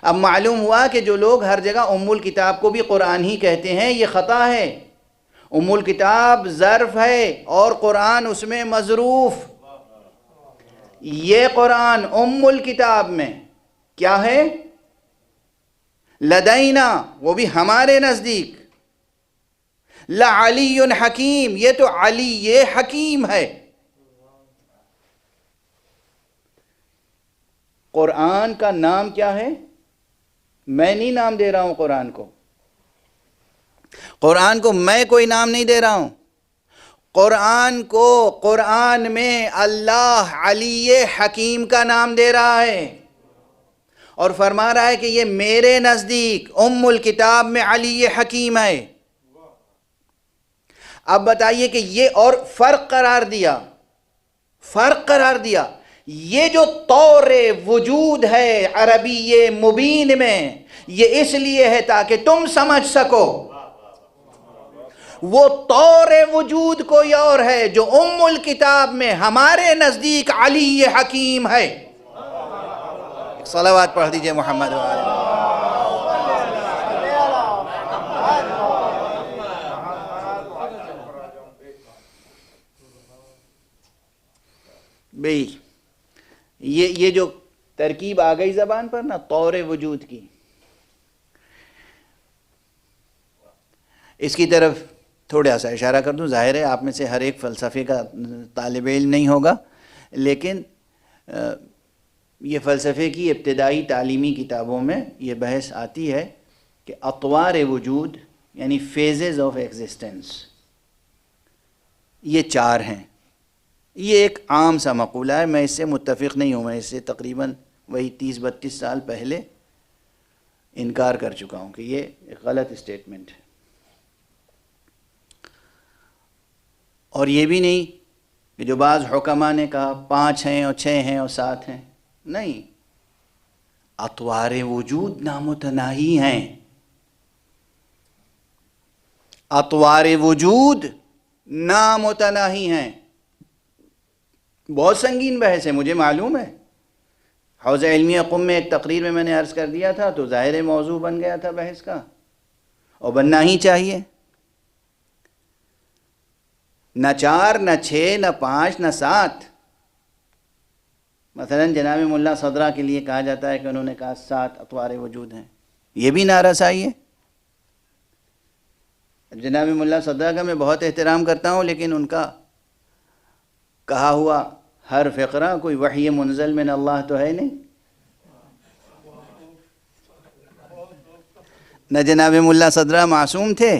Speaker 1: اب معلوم ہوا کہ جو لوگ ہر جگہ ام الکتاب کو بھی قرآن ہی کہتے ہیں یہ خطا ہے۔ ام الکتاب ظرف ہے اور قرآن اس میں مظروف۔ یہ قرآن ام الکتاب میں کیا ہے؟ لدینا، وہ بھی ہمارے نزدیک، لعلی حکیم، یہ تو علی یہ حکیم ہے۔ قرآن کا نام کیا ہے؟ میں نہیں نام دے رہا ہوں قرآن کو، قرآن کو میں کوئی نام نہیں دے رہا ہوں، قرآن کو قرآن میں اللہ علی حکیم کا نام دے رہا ہے اور فرما رہا ہے کہ یہ میرے نزدیک ام الکتاب میں علی حکیم ہے۔ اب بتائیے کہ یہ اور فرق قرار دیا، یہ جو طور وجود ہے عربی مبین میں، یہ اس لیے ہے تاکہ تم سمجھ سکو۔ وہ طور وجود کوئی اور ہے جو ام الکتاب میں ہمارے نزدیک علی حکیم ہے۔ صلوات پڑھ دیجئے محمد وآلہ۔ بھئی یہ جو ترکیب آ گئی زبان پر نا طور وجود کی، اس کی طرف تھوڑا سا اشارہ کر دوں۔ ظاہر ہے آپ میں سے ہر ایک فلسفے کا طالب علم نہیں ہوگا، لیکن یہ فلسفے کی ابتدائی تعلیمی کتابوں میں یہ بحث آتی ہے کہ اطوار وجود یعنی فیزز آف ایگزسٹنس یہ 4 ہیں۔ یہ ایک عام سا مقولہ ہے، میں اس سے متفق نہیں ہوں، میں اس سے تقریباً وہی 30-32 سال پہلے انکار کر چکا ہوں کہ یہ ایک غلط اسٹیٹمنٹ ہے۔ اور یہ بھی نہیں کہ جو بعض حکماء نے کہا 5 ہیں اور 6 ہیں اور 7 ہیں، نہیں، اطوار وجود نامتناہی ہیں، اطوار وجود نامتناہی ہیں۔ بہت سنگین بحث ہے، مجھے معلوم ہے، حوزہ علمیہ قم میں ایک تقریر میں نے عرض کر دیا تھا تو ظاہر موضوع بن گیا تھا بحث کا، اور بننا ہی چاہیے۔ نہ 4 نہ 6 نہ 5 نہ 7، مثلا جناب ملا صدرہ کے لیے کہا جاتا ہے کہ انہوں نے کہا 7 اطوار وجود ہیں، یہ بھی نارسائی ہے۔ جناب ملا صدرہ کا میں بہت احترام کرتا ہوں، لیکن ان کا کہا ہوا ہر فقرہ کوئی وحی منزل من اللہ تو ہے نہیں۔ نہ جناب ملا صدرہ معصوم تھے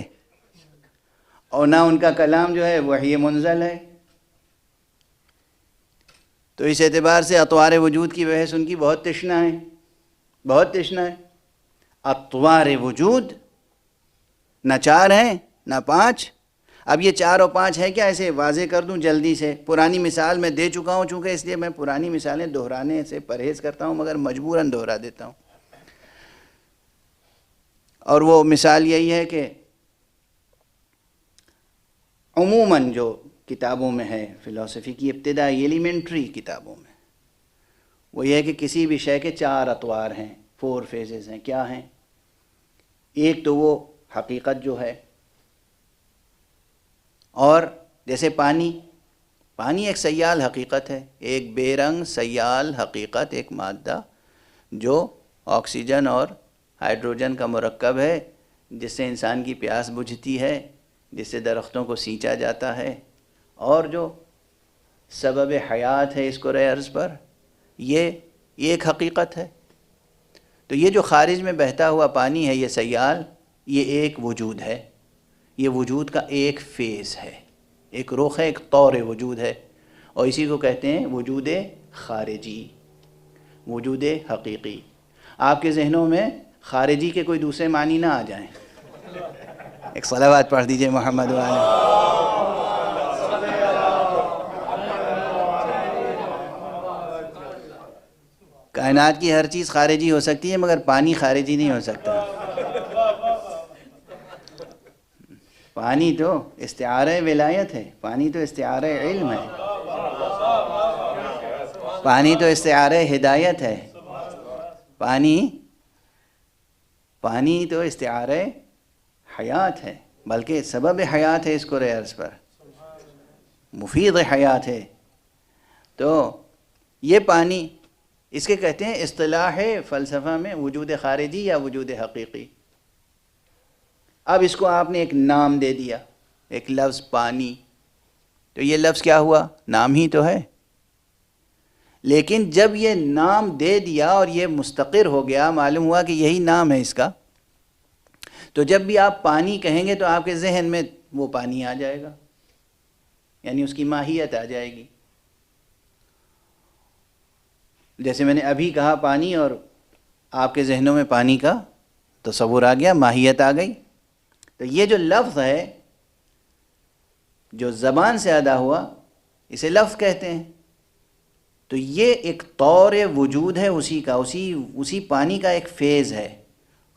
Speaker 1: اور نہ ان کا کلام جو ہے وحی منزل ہے، تو اس اعتبار سے اطوار وجود کی بحث ان کی بہت تشنا ہے، بہت تشنا ہے۔ اطوار وجود نہ 4 ہیں نہ 5۔ اب یہ 4 اور 5 ہے کیا، ایسے واضح کر دوں جلدی سے۔ پرانی مثال میں دے چکا ہوں، چونکہ اس لیے میں پرانی مثالیں دہرانے سے پرہیز کرتا ہوں، مگر مجبوراً دہرا دیتا ہوں۔ اور وہ مثال یہی ہے کہ عموماً جو کتابوں میں ہے فلسفی کی ابتدائی ایلیمنٹری کتابوں میں، وہ یہ ہے کہ کسی بھی شے کے 4 اطوار ہیں، 4 فیزز ہیں۔ کیا ہیں؟ ایک تو وہ حقیقت جو ہے، اور جیسے پانی ایک سیال حقیقت ہے، ایک بے رنگ سیال حقیقت، ایک مادہ جو آکسیجن اور ہائیڈروجن کا مرکب ہے، جس سے انسان کی پیاس بجھتی ہے، جس سے درختوں کو سینچا جاتا ہے، اور جو سبب حیات ہے اس کرۂ ارض پر، یہ ایک حقیقت ہے۔ تو یہ جو خارج میں بہتا ہوا پانی ہے، یہ سیال، یہ ایک وجود ہے، یہ وجود کا ایک فیز ہے، ایک رخ ہے، ایک طور وجود ہے، اور اسی کو کہتے ہیں وجود خارجی، وجود حقیقی۔ آپ کے ذہنوں میں خارجی کے کوئی دوسرے معنی نہ آ جائیں۔ ایک صلوات پڑھ دیجئے محمد والے۔ کائنات کی ہر چیز خارجی ہو سکتی ہے، مگر پانی خارجی نہیں ہو سکتا۔ پانی تو استعارہ ولایت ہے، پانی تو استعارہ علم ہے، پانی تو استعارہ ہدایت ہے، پانی تو استعارہ حیات ہے، بلکہ سبب حیات ہے، اس کو عرض پر مفید حیات ہے۔ تو یہ پانی، اس کے کہتے ہیں اصطلاح فلسفہ میں وجود خارجی یا وجود حقیقی۔ اب اس کو آپ نے ایک نام دے دیا، ایک لفظ پانی، تو یہ لفظ کیا ہوا؟ نام ہی تو ہے۔ لیکن جب یہ نام دے دیا اور یہ مستقر ہو گیا، معلوم ہوا کہ یہی نام ہے اس کا، تو جب بھی آپ پانی کہیں گے تو آپ کے ذہن میں وہ پانی آ جائے گا، یعنی اس کی ماہیت آ جائے گی۔ جیسے میں نے ابھی کہا پانی، اور آپ کے ذہنوں میں پانی کا تصور آ گیا، ماہیت آ گئی۔ تو یہ جو لفظ ہے جو زبان سے ادا ہوا، اسے لفظ کہتے ہیں۔ تو یہ ایک طور وجود ہے اسی کا، اسی پانی کا ایک فیز ہے،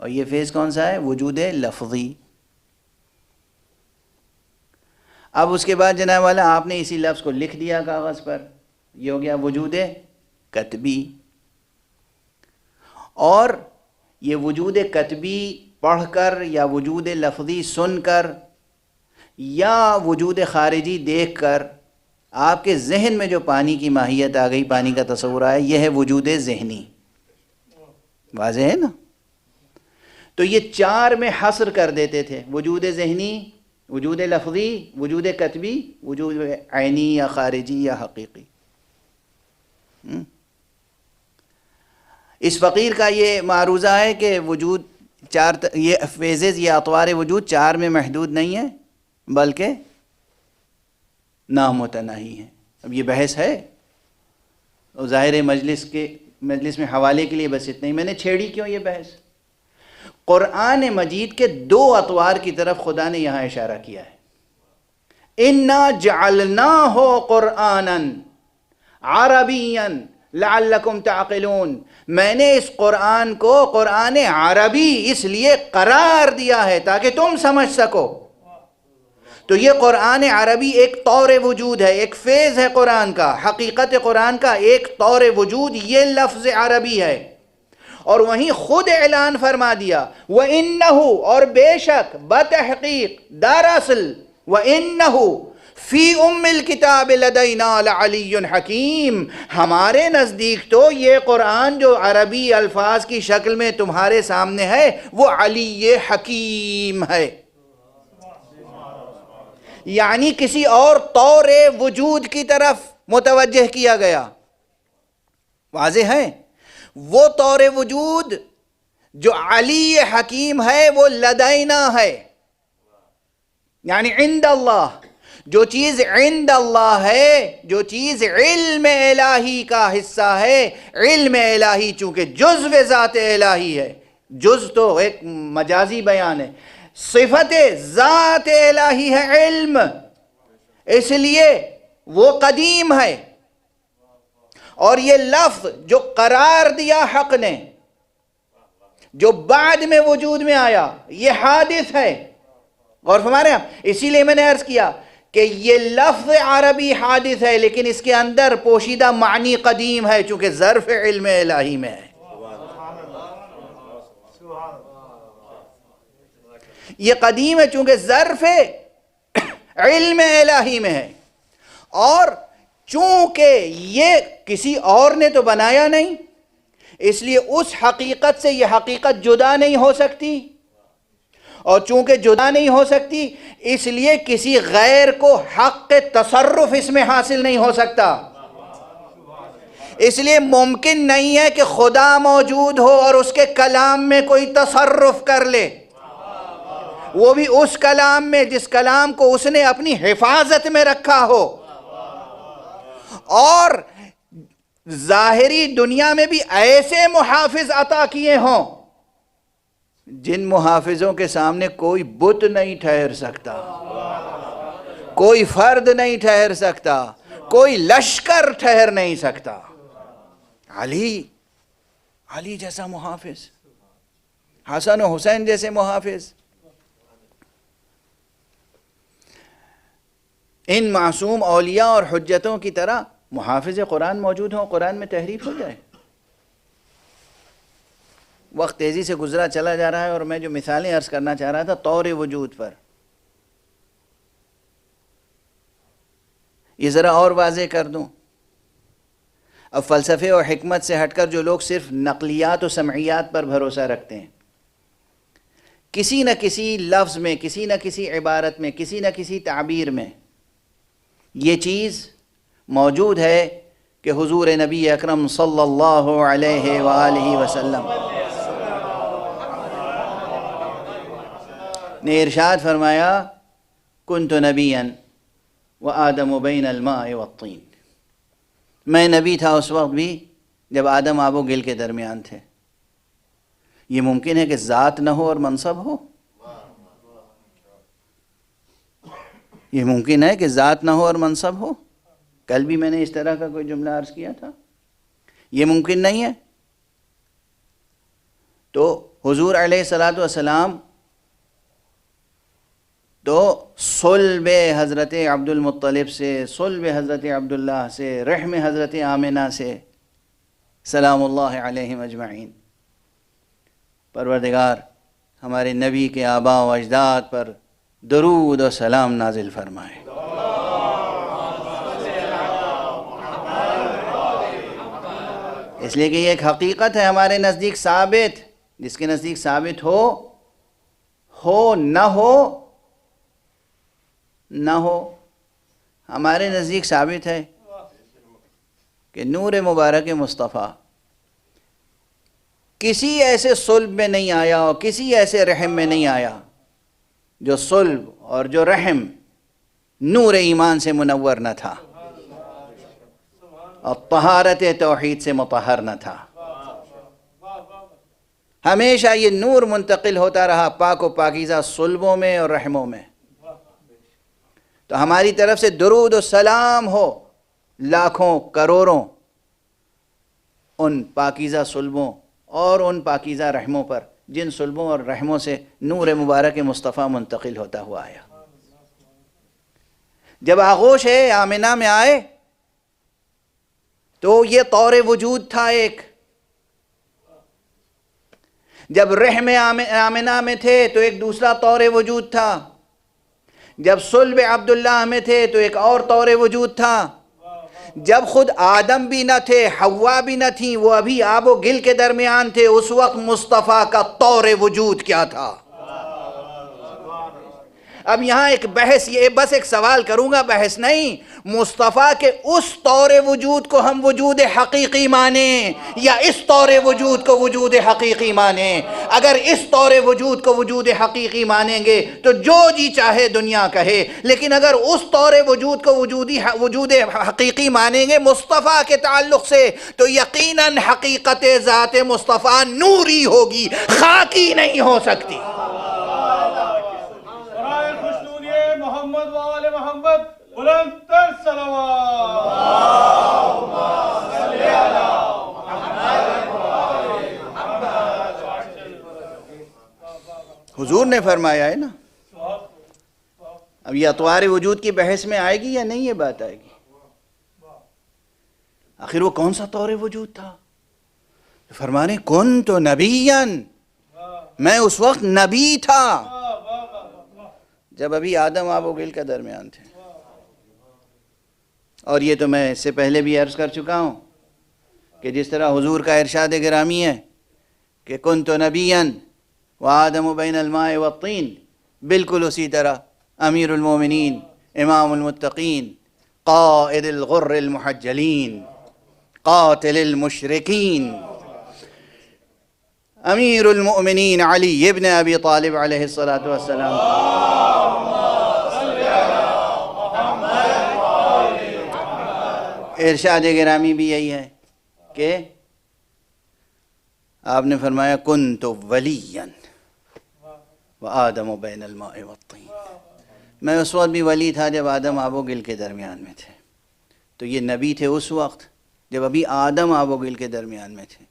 Speaker 1: اور یہ فیز کون سا ہے؟ وجود لفظی۔ اب اس کے بعد جناب والا آپ نے اسی لفظ کو لکھ دیا کاغذ پر، یہ ہو گیا وجود کتبی۔ اور یہ وجود کتبی پڑھ کر یا وجود لفظی سن کر یا وجود خارجی دیکھ کر آپ کے ذہن میں جو پانی کی ماہیت آ گئی، پانی کا تصور آیا، یہ ہے وجود ذہنی۔ واضح ہے نا؟ تو یہ چار میں حصر کر دیتے تھے، وجود ذہنی، وجود لفظی، وجود کتبی، وجود عینی یا خارجی یا حقیقی۔ اس فقیر کا یہ معروضہ ہے کہ وجود چار، یہ فیزز، یہ اطوار وجود چار میں محدود نہیں ہے، بلکہ نامتناہی ہیں۔ اب یہ بحث ہے، اور ظاہر مجلس میں حوالے کے لیے بس اتنا ہی۔ میں نے چھیڑی کیوں یہ بحث؟ قرآن مجید کے دو اطوار کی طرف خدا نے یہاں اشارہ کیا ہے۔ اِنَّا جَعَلْنَاهُ قُرْآنًا عَرَبِيًّا لَعَلَّكُمْ تَعْقِلُونَ، میں نے اس قرآن کو قرآن عربی اس لیے قرار دیا ہے تاکہ تم سمجھ سکو۔ تو یہ قرآن عربی ایک طور وجود ہے، ایک فیز ہے قرآن کا، حقیقت قرآن کا ایک طور وجود یہ لفظ عربی ہے۔ اور وہیں خود اعلان فرما دیا، وَإِنَّهُ، اور بے شک، بتحقیق، دراصل، وَإِنَّهُ فی ام الکتاب لدینا لعلی حکیم، ہمارے نزدیک تو یہ قرآن جو عربی الفاظ کی شکل میں تمہارے سامنے ہے وہ علی حکیم ہے، یعنی کسی اور طور وجود کی طرف متوجہ کیا گیا۔ واضح ہے؟ وہ طور وجود جو علی حکیم ہے وہ لدینا ہے، یعنی عند اللہ۔ جو چیز عند اللہ ہے، جو چیز علم الہی کا حصہ ہے، علم الہی چونکہ جزو ذات الہی ہے، جز تو ایک مجازی بیان ہے، صفت ذات الہی ہے علم، اس لیے وہ قدیم ہے۔ اور یہ لفظ جو قرار دیا حق نے، جو بعد میں وجود میں آیا، یہ حادث ہے۔ غور فرمائیں آپ، اسی لیے میں نے عرض کیا کہ یہ لفظ عربی حادث ہے، لیکن اس کے اندر پوشیدہ معنی قدیم ہے، چونکہ ظرف علم الہی میں ہے۔ یہ قدیم ہے چونکہ ظرف علم الہی میں ہے، اور چونکہ یہ کسی اور نے تو بنایا نہیں، اس لیے اس حقیقت سے یہ حقیقت جدا نہیں ہو سکتی، اور چونکہ جدا نہیں ہو سکتی اس لیے کسی غیر کو حق تصرف اس میں حاصل نہیں ہو سکتا۔ اس لیے ممکن نہیں ہے کہ خدا موجود ہو اور اس کے کلام میں کوئی تصرف کر لے، وہ بھی اس کلام میں جس کلام کو اس نے اپنی حفاظت میں رکھا ہو، اور ظاہری دنیا میں بھی ایسے محافظ عطا کیے ہوں جن محافظوں کے سامنے کوئی بت نہیں ٹھہر سکتا، کوئی فرد نہیں ٹھہر سکتا، کوئی لشکر ٹھہر نہیں سکتا۔ علی جیسا محافظ، حسن و حسین جیسے محافظ، ان معصوم اولیاء اور حجتوں کی طرح محافظ قرآن موجود ہوں، قرآن میں تحریف ہو جائے۔ وقت تیزی سے گزرا چلا جا رہا ہے، اور میں جو مثالیں عرض کرنا چاہ رہا تھا طور وجود پر، یہ ذرا اور واضح کر دوں۔ اب فلسفے اور حکمت سے ہٹ کر جو لوگ صرف نقلیات و سمعیات پر بھروسہ رکھتے ہیں، کسی نہ کسی لفظ میں، کسی نہ کسی عبارت میں، کسی نہ کسی تعبیر میں یہ چیز موجود ہے کہ حضور نبی اکرم صلی اللہ علیہ وآلہ وسلم نے ارشاد فرمایا کنت نبیا وآدم بین الماء والطین، میں نبی تھا اس وقت بھی جب آدم آب و گل کے درمیان تھے۔ یہ ممکن ہے کہ ذات نہ ہو اور منصب ہو؟ یہ ممکن ہے کہ ذات نہ ہو اور منصب ہو؟ کل بھی میں نے اس طرح کا کوئی جملہ عرض کیا تھا، یہ ممکن نہیں ہے۔ تو حضور علیہ الصلوۃ والسلام تو صلب حضرت عبد المطلب سے، صلب حضرت عبداللہ سے، رحم حضرت آمنہ سے سلام اللہ علیہم اجمعین، پروردگار ہمارے نبی کے آباء و اجداد پر درود و سلام نازل فرمائے۔ اس لیے کہ یہ ایک حقیقت ہے ہمارے نزدیک ثابت، جس کے نزدیک ثابت ہو نہ ہو، ہمارے نزدیک ثابت ہے کہ نور مبارک مصطفیٰ کسی ایسے صلب میں نہیں آیا اور کسی ایسے رحم میں نہیں آیا جو صلب اور جو رحم نور ایمان سے منور نہ تھا اور طہارت توحید سے مطہر نہ تھا۔ ہمیشہ یہ نور منتقل ہوتا رہا پاک و پاکیزہ صلبوں میں اور رحموں میں۔ تو ہماری طرف سے درود و سلام ہو لاکھوں کروڑوں ان پاکیزہ صلبوں اور ان پاکیزہ رحموں پر جن صلبوں اور رحموں سے نور مبارک مصطفیٰ منتقل ہوتا ہوا آیا۔ جب آغوش آمنہ میں آئے تو یہ طور وجود تھا ایک، جب رحم آمنہ میں تھے تو ایک دوسرا طور وجود تھا، جب صلب عبداللہ میں تھے تو ایک اور طور وجود تھا، جب خود آدم بھی نہ تھے، حوا بھی نہ تھیں، وہ ابھی آب و گل کے درمیان تھے، اس وقت مصطفیٰ کا طور وجود کیا تھا۔ اب یہاں ایک بحث، یہ بس ایک سوال کروں گا، بحث نہیں، مصطفیٰ کے اس طور وجود کو ہم وجود حقیقی مانیں یا اس طور وجود کو وجود حقیقی مانیں؟ اگر اس طور وجود کو وجود حقیقی مانیں گے تو جو جی چاہے دنیا کہے، لیکن اگر اس طور وجود کو وجود حقیقی مانیں گے مصطفیٰ کے تعلق سے تو یقیناً حقیقت ذات مصطفیٰ نوری ہوگی، خاکی نہیں ہو سکتی۔
Speaker 2: محمد وآل محمد بلند تر صلوات۔
Speaker 1: حضور نے فرمایا ہے نا، اب یہ اطوار وجود کی بحث میں آئے گی یا نہیں؟ یہ بات آئے گی۔ آخر وہ کون سا طور وجود تھا؟ فرمانے کنت نبیًا، میں اس وقت نبی تھا جب ابھی آدم آب و گل کے درمیان تھے۔ اور یہ تو میں اس سے پہلے بھی عرض کر چکا ہوں کہ جس طرح حضور کا ارشاد گرامی ہے کہ کنت نبیًا وآدم بین الماء والطین، بالکل اسی طرح امیر المومنین، امام المتقین، قائد الغر المحجلین، قاتل المشرکین امیر المؤمنین علی ابن ابی طالب علیہ الصلاۃ والسلام. ارشاد گرامی بھی یہی ہے کہ آپ نے فرمایا کنت ولیا وآدم بین الماء والطین. میں اس وقت بھی ولی تھا جب آدم آب و گل کے درمیان میں تھے. تو یہ نبی تھے اس وقت جب ابھی آدم آب و گل کے درمیان میں تھے.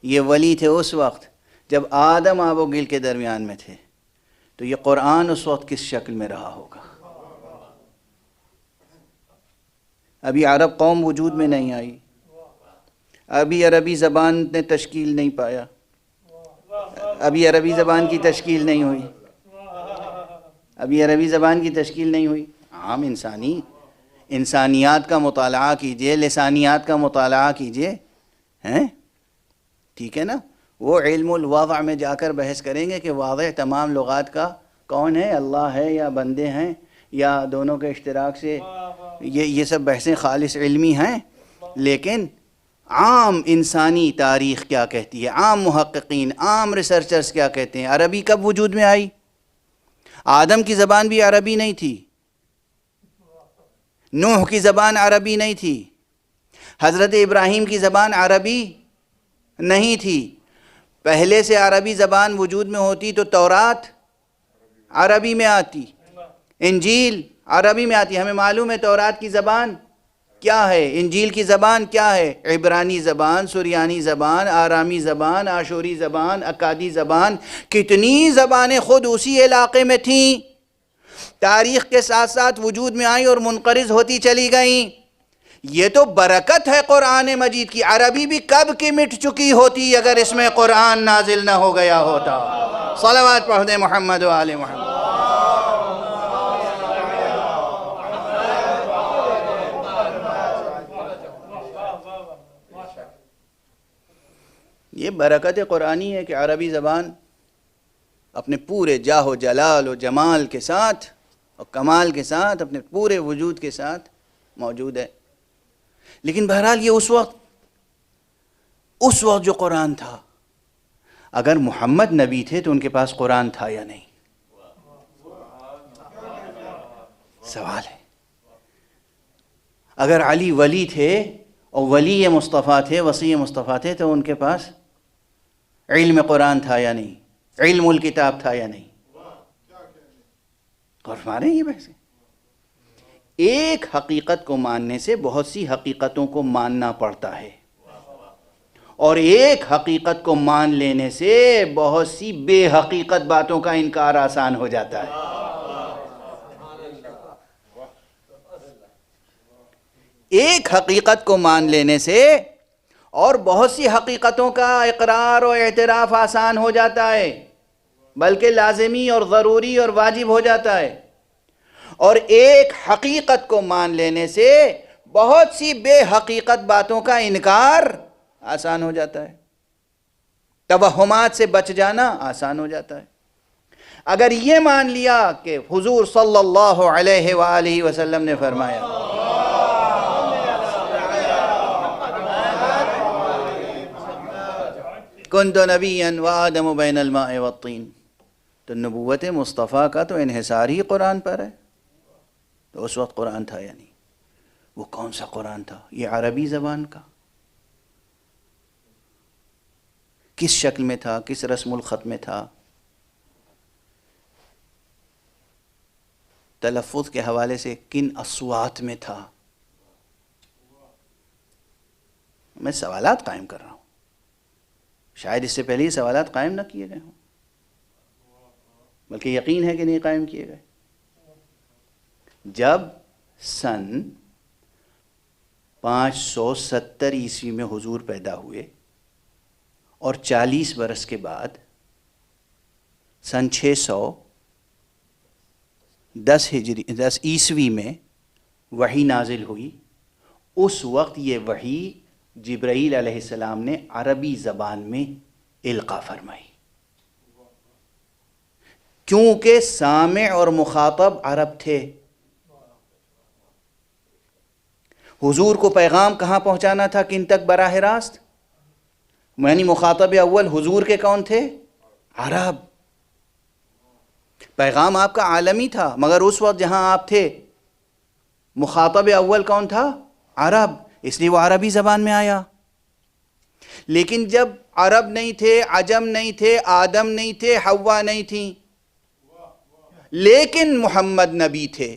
Speaker 1: یہ ولی تھے اس وقت جب آدم آب و گل کے درمیان میں تھے. تو یہ قرآن اس وقت کس شکل میں رہا ہوگا؟ ابھی عرب قوم وجود میں نہیں آئی، ابھی عربی زبان نے تشکیل نہیں پایا، ابھی عربی زبان کی تشکیل نہیں ہوئی، ابھی عربی زبان کی تشکیل نہیں ہوئی. عام انسانیات کا مطالعہ کیجئے، لسانیات کا مطالعہ کیجئے، ہیں ٹھیک ہے نا. وہ علم الوضع میں جا کر بحث کریں گے کہ واضح تمام لغات کا کون ہے، اللہ ہے یا بندے ہیں یا دونوں کے اشتراک سے. یہ سب بحثیں خالص علمی ہیں، لیکن عام انسانی تاریخ کیا کہتی ہے، عام محققین، عام ریسرچرز کیا کہتے ہیں. عربی کب وجود میں آئی؟ آدم کی زبان بھی عربی نہیں تھی، نوح کی زبان عربی نہیں تھی، حضرت ابراہیم کی زبان عربی نہیں تھی. پہلے سے عربی زبان وجود میں ہوتی تو تورات عربی میں آتی، انجیل عربی میں آتی. ہمیں معلوم ہے تورات کی زبان کیا ہے، انجیل کی زبان کیا ہے، عبرانی زبان، سریانی زبان، آرامی زبان، آشوری زبان، اکادی زبان. کتنی زبانیں خود اسی علاقے میں تھیں، تاریخ کے ساتھ ساتھ وجود میں آئیں اور منقرض ہوتی چلی گئیں. یہ تو برکت ہے قرآن مجید کی. عربی بھی کب کی مٹ چکی ہوتی اگر اس میں قرآن نازل نہ ہو گیا ہوتا. صلوات پڑھ دیں محمد و آل محمد. یہ برکت قرآنی ہے کہ عربی زبان اپنے پورے جاہ و جلال و جمال کے ساتھ اور کمال کے ساتھ اپنے پورے وجود کے ساتھ موجود ہے. لیکن بہرحال یہ اس وقت جو قرآن تھا، اگر محمد نبی تھے تو ان کے پاس قرآن تھا یا نہیں؟ سوال ہے. اگر علی ولی تھے اور ولی مصطفیٰ تھے، وصی مصطفیٰ تھے، تو ان کے پاس علم قرآن تھا یا نہیں، علم الکتاب تھا یا نہیں؟ غور فرما رہے ہیں یہ بحث. ایک حقیقت کو ماننے سے بہت سی حقیقتوں کو ماننا پڑتا ہے، اور ایک حقیقت کو مان لینے سے بہت سی بے حقیقت باتوں کا انکار آسان ہو جاتا ہے. ایک حقیقت کو مان لینے سے اور بہت سی حقیقتوں کا اقرار و اعتراف آسان ہو جاتا ہے، بلکہ لازمی اور ضروری اور واجب ہو جاتا ہے. اور ایک حقیقت کو مان لینے سے بہت سی بے حقیقت باتوں کا انکار آسان ہو جاتا ہے، توہمات سے بچ جانا آسان ہو جاتا ہے. اگر یہ مان لیا کہ حضور صلی اللہ علیہ وآلہ وسلم نے فرمایا کنت نبیا وآدم بین الماء والطین، تو نبوت مصطفیٰ کا تو انحصار ہی قرآن پر ہے. تو اس وقت قرآن تھا یا نہیں؟ وہ کون سا قرآن تھا؟ یہ عربی زبان کا کس شکل میں تھا، کس رسم الخط میں تھا، تلفظ کے حوالے سے کن اصوات میں تھا؟ میں سوالات قائم کر رہا ہوں، شاید اس سے پہلے یہ سوالات قائم نہ کیے گئے ہوں، بلکہ یقین ہے کہ نہیں قائم کیے گئے. جب سن 570 عیسوی میں حضور پیدا ہوئے اور 40 برس کے بعد سن 610 عیسوی میں وحی نازل ہوئی، اس وقت یہ وحی جبرائیل علیہ السلام نے عربی زبان میں القاء فرمائی، کیونکہ سامع اور مخاطب عرب تھے. حضور کو پیغام کہاں پہنچانا تھا، کن تک براہ راست؟ یعنی مخاطب اول حضور کے کون تھے؟ عرب۔ پیغام آپ کا عالمی تھا، مگر اس وقت جہاں آپ تھے مخاطب اول کون تھا؟ عرب، اس لیے وہ عربی زبان میں آیا۔ لیکن جب عرب نہیں تھے، عجم نہیں تھے، آدم نہیں تھے، حوا نہیں تھیں، لیکن محمد نبی تھے،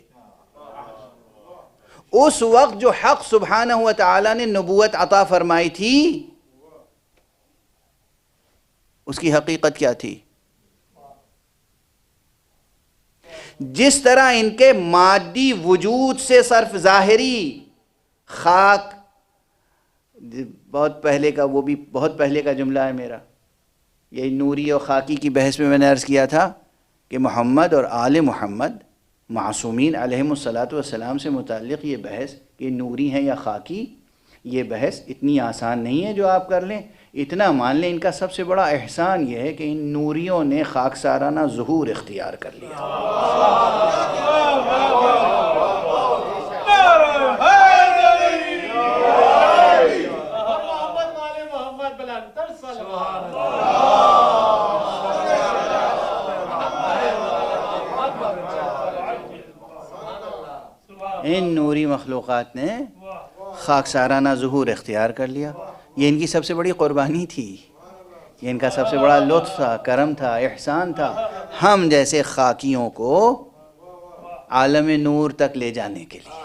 Speaker 1: اس وقت جو حق سبحانہ و تعالی نے نبوت عطا فرمائی تھی اس کی حقیقت کیا تھی؟ جس طرح ان کے مادی وجود سے صرف ظاہری خاک، بہت پہلے کا، وہ بھی بہت پہلے کا جملہ ہے میرا، یہ نوری اور خاکی کی بحث میں نے عرض کیا تھا کہ محمد اور آل محمد معصومین علیہم الصلاۃ والسلام سے متعلق یہ بحث کہ نوری ہیں یا خاکی، یہ بحث اتنی آسان نہیں ہے جو آپ کر لیں۔ اتنا مان لیں ان کا سب سے بڑا احسان یہ ہے کہ ان نوریوں نے خاکسارانہ ظہور اختیار کر لیا۔ ان نوری مخلوقات نے خاکسارانہ ظہور اختیار کر لیا۔ یہ ان کی سب سے بڑی قربانی تھی، یہ ان کا سب سے بڑا لطف تھا، کرم تھا، احسان تھا، ہم جیسے خاکیوں کو عالم نور تک لے جانے کے لیے۔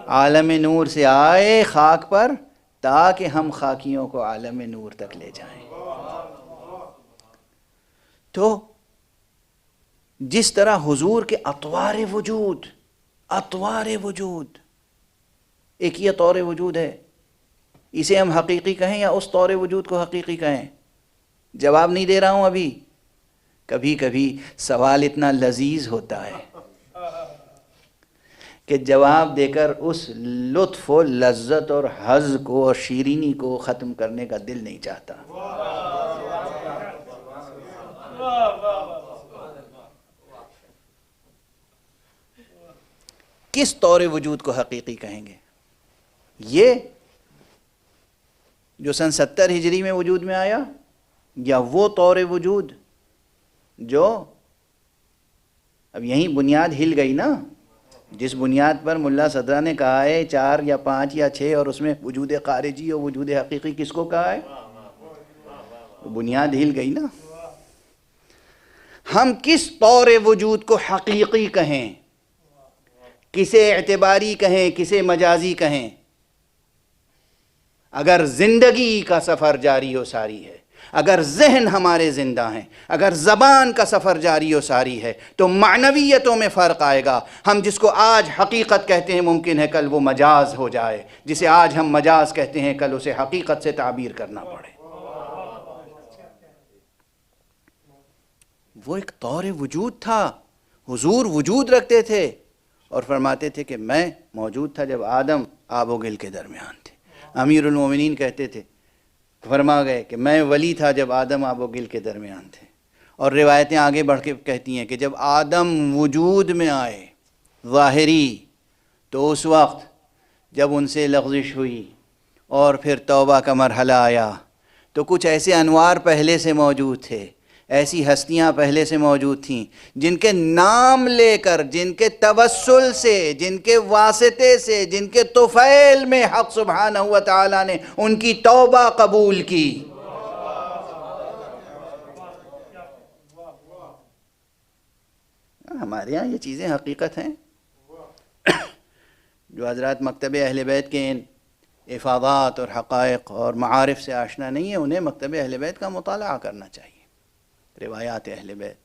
Speaker 1: عالم نور سے آئے خاک پر تاکہ ہم خاکیوں کو عالم نور تک لے جائیں۔ تو جس طرح حضور کے اطوار وجود، ایک یہ طور وجود ہے، اسے ہم حقیقی کہیں یا اس طور وجود کو حقیقی کہیں؟ جواب نہیں دے رہا ہوں ابھی۔ کبھی کبھی سوال اتنا لذیذ ہوتا ہے کہ جواب دے کر اس لطف و لذت اور حظ کو اور شیرینی کو ختم کرنے کا دل نہیں چاہتا۔ کس طور وجود کو حقیقی کہیں گے؟ یہ جو سن 70 ہجری میں وجود میں آیا، یا وہ طور وجود جو اب یہیں بنیاد ہل گئی نا، جس بنیاد پر ملا صدرہ نے کہا ہے 4 یا 5 یا 6 اور اس میں وجود خارجی اور وجود حقیقی کس کو کہا ہے؟ بنیاد ہل گئی نا۔ ہم کس طور وجود کو حقیقی کہیں، کسے اعتباری کہیں، کسے مجازی کہیں؟ اگر زندگی کا سفر جاری و ساری ہے، اگر ذہن ہمارے زندہ ہیں، اگر زبان کا سفر جاری و ساری ہے، تو معنویتوں میں فرق آئے گا۔ ہم جس کو آج حقیقت کہتے ہیں ممکن ہے کل وہ مجاز ہو جائے، جسے آج ہم مجاز کہتے ہیں کل اسے حقیقت سے تعبیر کرنا پڑے۔ وہ ایک طور وجود تھا۔ حضور وجود رکھتے تھے اور فرماتے تھے کہ میں موجود تھا جب آدم آب و گل کے درمیان تھے۔ امیر المومنین کہتے تھے، فرما گئے کہ میں ولی تھا جب آدم آب و گل کے درمیان تھے۔ اور روایتیں آگے بڑھ کے کہتی ہیں کہ جب آدم وجود میں آئے ظاہری، تو اس وقت جب ان سے لغزش ہوئی اور پھر توبہ کا مرحلہ آیا تو کچھ ایسے انوار پہلے سے موجود تھے، ایسی ہستیاں پہلے سے موجود تھیں جن کے نام لے کر، جن کے توسل سے، جن کے واسطے سے، جن کے طفیل میں حق سبحانہ و تعالی نے ان کی توبہ قبول کی۔ ہمارے ہاں یہ چیزیں حقیقت ہیں۔ جو حضرات مکتب اہل بیت کے ان افادات اور حقائق اور معارف سے آشنا نہیں ہیں، انہیں مکتب اہل بیت کا مطالعہ کرنا چاہیے، روایات اہل بیت۔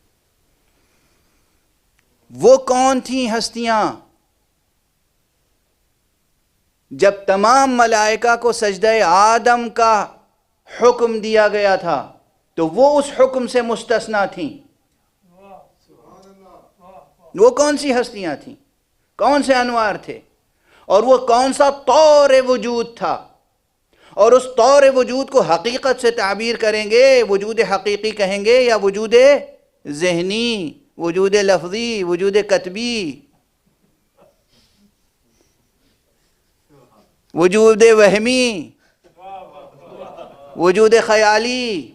Speaker 1: وہ کون تھیں ہستیاں؟ جب تمام ملائکہ کو سجدہ آدم کا حکم دیا گیا تھا تو وہ اس حکم سے مستثنیٰ تھیں۔ وہ کون سی ہستیاں تھیں؟ کون سے انوار تھے؟ اور وہ کون سا طور وجود تھا؟ اور اس طور وجود کو حقیقت سے تعبیر کریں گے، وجود حقیقی کہیں گے یا وجود ذہنی، وجود لفظی، وجود کتبی؟ وجود وہمی، وجود خیالی،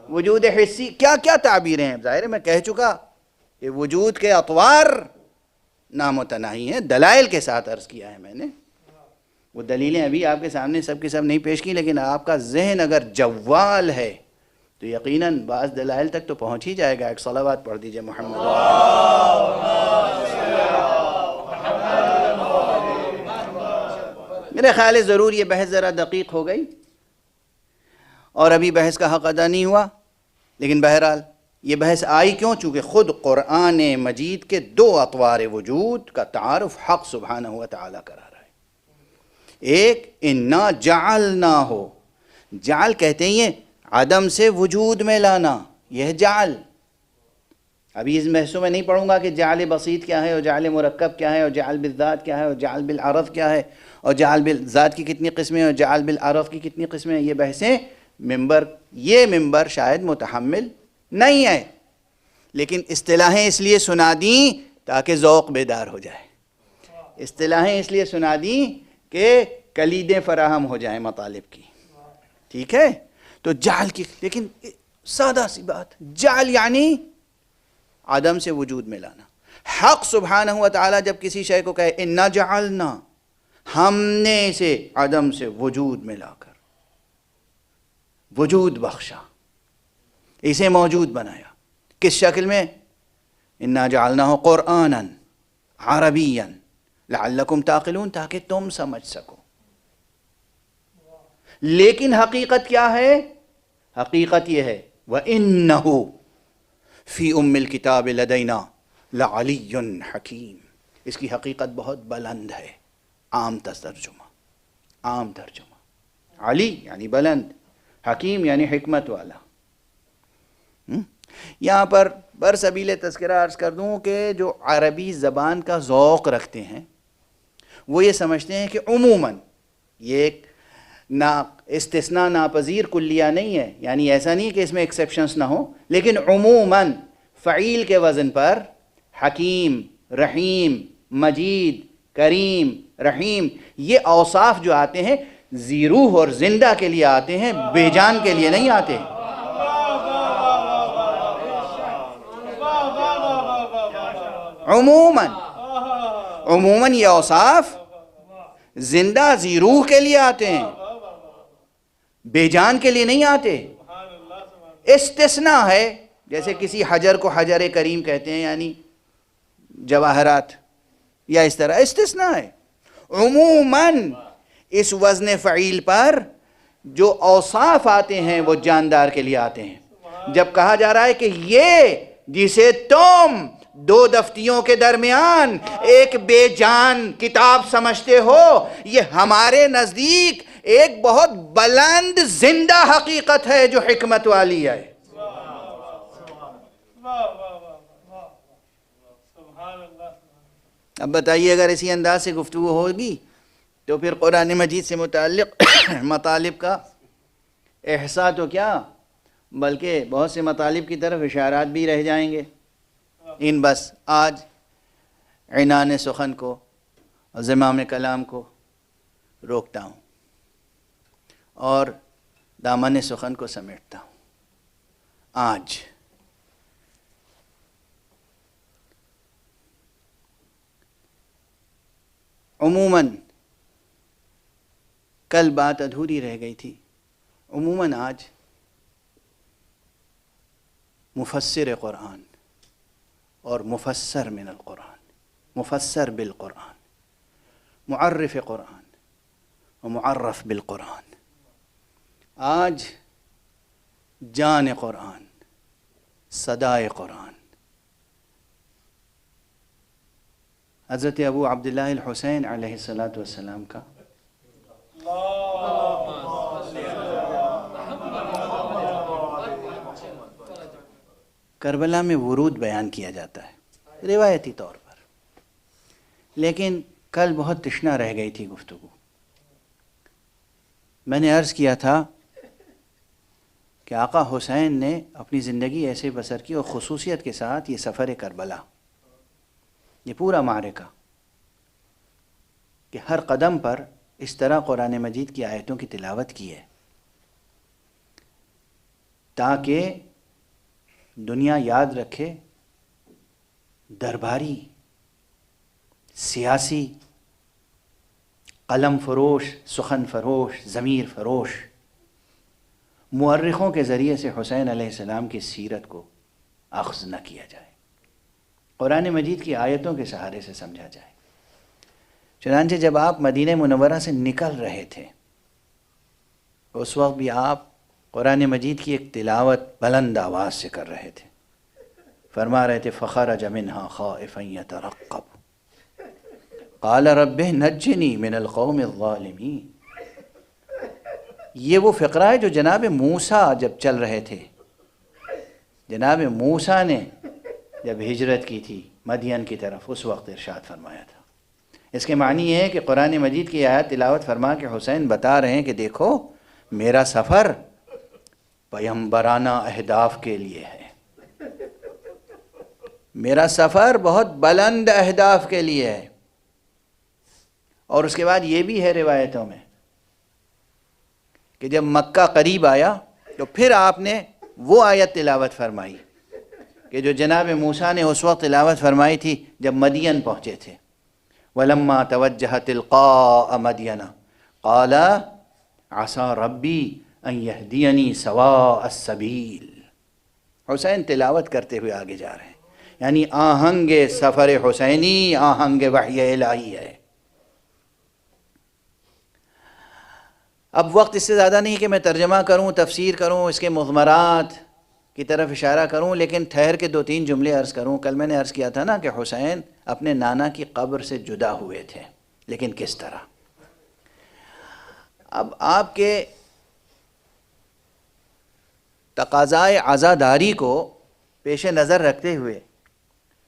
Speaker 1: وجود حسی، کیا کیا تعبیریں ہیں. ظاہر ہے میں کہہ چکا کہ وجود کے اطوار نامتناہی ہیں، دلائل کے ساتھ عرض کیا ہے میں نے. وہ دلیلیں ابھی آپ کے سامنے سب کی سب نہیں پیش کی، لیکن آپ کا ذہن اگر جوال ہے تو یقیناً بعض دلائل تک تو پہنچ ہی جائے گا. ایک صلوات پڑھ دیجئے محمد. میرے خیال ہے ضرور یہ بحث ذرا دقیق ہو گئی اور ابھی بحث کا حق ادا نہیں ہوا، لیکن بہرحال یہ بحث آئی کیوں؟ چونکہ خود قرآن مجید کے دو اطوار وجود کا تعارف حق سبحانہ و تعالیٰ کرا رہا ہے. ایک انا جعلناہ، جعل کہتے ہیں عدم سے وجود میں لانا، یہ جعل. ابھی اس بحثوں میں نہیں پڑھوں گا کہ جعل بسیط کیا ہے اور جعل مرکب کیا ہے اور جعل بالذات کیا ہے اور جعل بالعرض کیا ہے اور جعل بالذات کی کتنی قسمیں اور جعل بالعرض کی کتنی قسمیں. یہ بحثیں یہ ممبر شاید متحمل نہیں ہے، لیکن اصطلاحیں اس لیے سنا دیں تاکہ ذوق بیدار ہو جائے. اصطلاحیں اس لیے سنا دیں کہ کلیدیں فراہم ہو جائیں مطالب کی. ٹھیک ہے؟ تو جعل کی، لیکن سادہ سی بات، جعل یعنی عدم سے وجود میں لانا. حق سبحانہ و تعالیٰ جب کسی شے کو کہے انا جعلنا، ہم نے اسے عدم سے وجود میں لا کر وجود بخشا، اسے موجود بنایا. کس شکل میں؟ انا جعلناہ قرآنا عربیا لعلکم تعقلون، تاکہ تم سمجھ سکو. لیکن حقیقت کیا ہے؟ حقیقت یہ ہے وَإِنَّهُ فِي أُمِّ الْكِتَابِ لَدَيْنَا لَعَلِيٌّ حَكِيمٌ. اس کی حقیقت بہت بلند ہے. عام ترجمہ علی یعنی بلند، حکیم یعنی حکمت والا. یہاں پر برسبیل تذکرہ عرض کر دوں کہ جو عربی زبان کا ذوق رکھتے ہیں وہ یہ سمجھتے ہیں کہ عموماً یہ ایک استثناء ناپذیر کلیہ نہیں ہے، یعنی ایسا نہیں کہ اس میں ایکسیپشنز نہ ہو، لیکن عموماً فعیل کے وزن پر حکیم، رحیم، مجید، کریم، رحیم، یہ اوصاف جو آتے ہیں ذی روح اور زندہ کے لیے آتے ہیں، بے جان کے لیے نہیں آتے. عموماً یہ اوصاف زندہ ذی روح کے لیے آتے ہیں، بے جان کے لیے نہیں آتے. استثناء ہے، جیسے کسی حجر کو حجر کریم کہتے ہیں، یعنی جواہرات، یا اس طرح استثناء ہے. عموماً اس وزن فعیل پر جو اوصاف آتے ہیں وہ جاندار کے لیے آتے ہیں. جب کہا جا رہا ہے کہ یہ جسے تم دو دفتیوں کے درمیان ایک بے جان کتاب سمجھتے ہو، یہ ہمارے نزدیک ایک بہت بلند زندہ حقیقت ہے جو حکمت والی ہے. اب بتائیے اگر اسی انداز سے گفتگو ہوگی تو پھر قرآن مجید سے متعلق مطالب کا احساء تو کیا، بلکہ بہت سے مطالب کی طرف اشارات بھی رہ جائیں گے. ان بس آج عنان سخن کو اور زمام کلام کو روکتا ہوں اور دامن سخن کو سمیٹتا ہوں. آج عموماً کل بات ادھوری رہ گئی تھی، عموماً آج مفسر قرآن اور مفسر من القرآن، مفسر بالقرآن، معرف قرآن و معرف بالقرآن، آج جان قرآن، صدائے قرآن، حضرت ابو عبداللہ الحسین علیہ السلام کا کربلا میں ورود بیان کیا جاتا ہے روایتی طور پر، لیکن کل بہت تشنا رہ گئی تھی گفتگو. میں نے عرض کیا تھا کہ آقا حسین نے اپنی زندگی ایسے بسر کی اور خصوصیت کے ساتھ یہ سفر کربلا، یہ پورا معرکہ کہ ہر قدم پر اس طرح قرآن مجید کی آیتوں کی تلاوت کی ہے تاکہ دنیا یاد رکھے درباری، سیاسی، قلم فروش، سخن فروش، ضمیر فروش مورخوں کے ذریعے سے حسین علیہ السلام کی سیرت کو اخذ نہ کیا جائے، قرآن مجید کی آیتوں کے سہارے سے سمجھا جائے۔ چنانچہ جب آپ مدینہ منورہ سے نکل رہے تھے اس وقت بھی آپ قرآن مجید کی ایک تلاوت بلند آواز سے کر رہے تھے، فرما رہے تھے فخرج منها خائفا يترقب قال رب نجنی من القوم الظالمین۔ یہ وہ فقرہ ہے جو جناب موسیٰ جب چل رہے تھے، جناب موسیٰ نے جب ہجرت کی تھی مدین کی طرف، اس وقت ارشاد فرمایا تھا۔ اس کے معنی یہ ہے کہ قرآن مجید کی آیات تلاوت فرما کے حسین بتا رہے ہیں کہ دیکھو میرا سفر پیغمبرانہ اہداف کے لیے ہے، میرا سفر بہت بلند اہداف کے لیے ہے۔ اور اس کے بعد یہ بھی ہے روایتوں میں کہ جب مکہ قریب آیا تو پھر آپ نے وہ آیت تلاوت فرمائی کہ جو جناب موسیٰ نے اس وقت تلاوت فرمائی تھی جب مدین پہنچے تھے، وَلَمَّا تَوَجَّهَ تِلْقَاءَ مَدْيَنَ قَالَ عَسَى رَبِّي أَن يَهْدِيَنِي سَوَاءَ السَّبِيلِ۔ حسین تلاوت کرتے ہوئے آگے جا رہے ہیں، یعنی آہنگ سفر حسینی آہنگ وحی الہی ہے۔ اب وقت اس سے زیادہ نہیں کہ میں ترجمہ کروں، تفسیر کروں، اس کے مضمرات کی طرف اشارہ کروں، لیکن ٹھہر کے 2-3 جملے عرض کروں۔ کل میں نے عرض کیا تھا نا کہ حسین اپنے نانا کی قبر سے جدا ہوئے تھے، لیکن کس طرح؟ اب آپ کے تقاضائے عزاداری کو پیش نظر رکھتے ہوئے